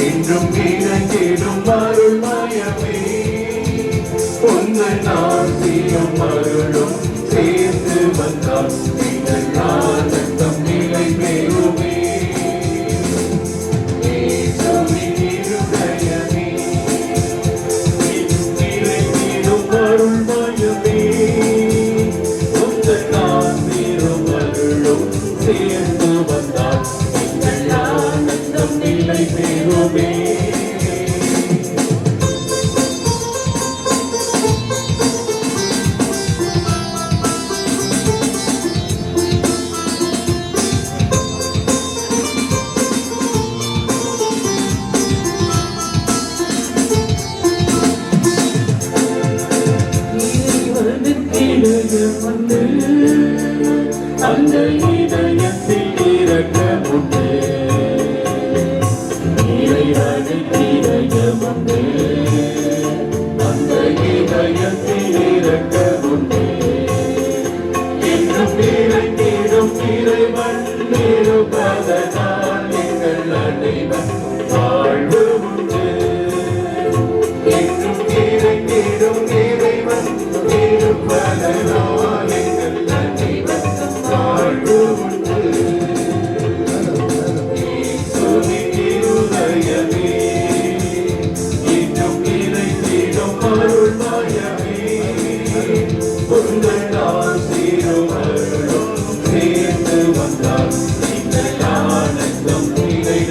என்றும் இறங்கிடும் அருள்மயமே, உங்கள் நாசியும் அருளும் சேர்ந்து வந்தால் நீங்கள் ஆனந்தம் நிலை பெறுமே. இயேசுவின் இருதயமே, இறங்கிடும் அருள்மயமே, உங்கள் நாசியும் அருளும் சேர்ந்து வந்தால் நீங்கள் ஆனந்தம் நிலை பெறுமே. அந்த இதயத்தில் இரக்கமுண்டு, இறைவனின் இதயமுண்டு. அந்த இதயத்தில் இரக்கமுண்டு, என்றும் இறைத்திடும் இறைவன் இருப்பதனால் எங்கள் அனைவர் வாழ்வு உண்டு. என்றும் இறைத்திடும் இறைவன் இருப்பதனால் எங்கள் அனைவர் வாழ்வு உண்டு. இயேசுவின் இருதயமே, இன்னும் இறைத்திடும் அருள்மயமே, உங்கள் ஆசீரும் அருளும் சேர்ந்து வந்தால் நீங்கள் ஆனந்தம் நிலை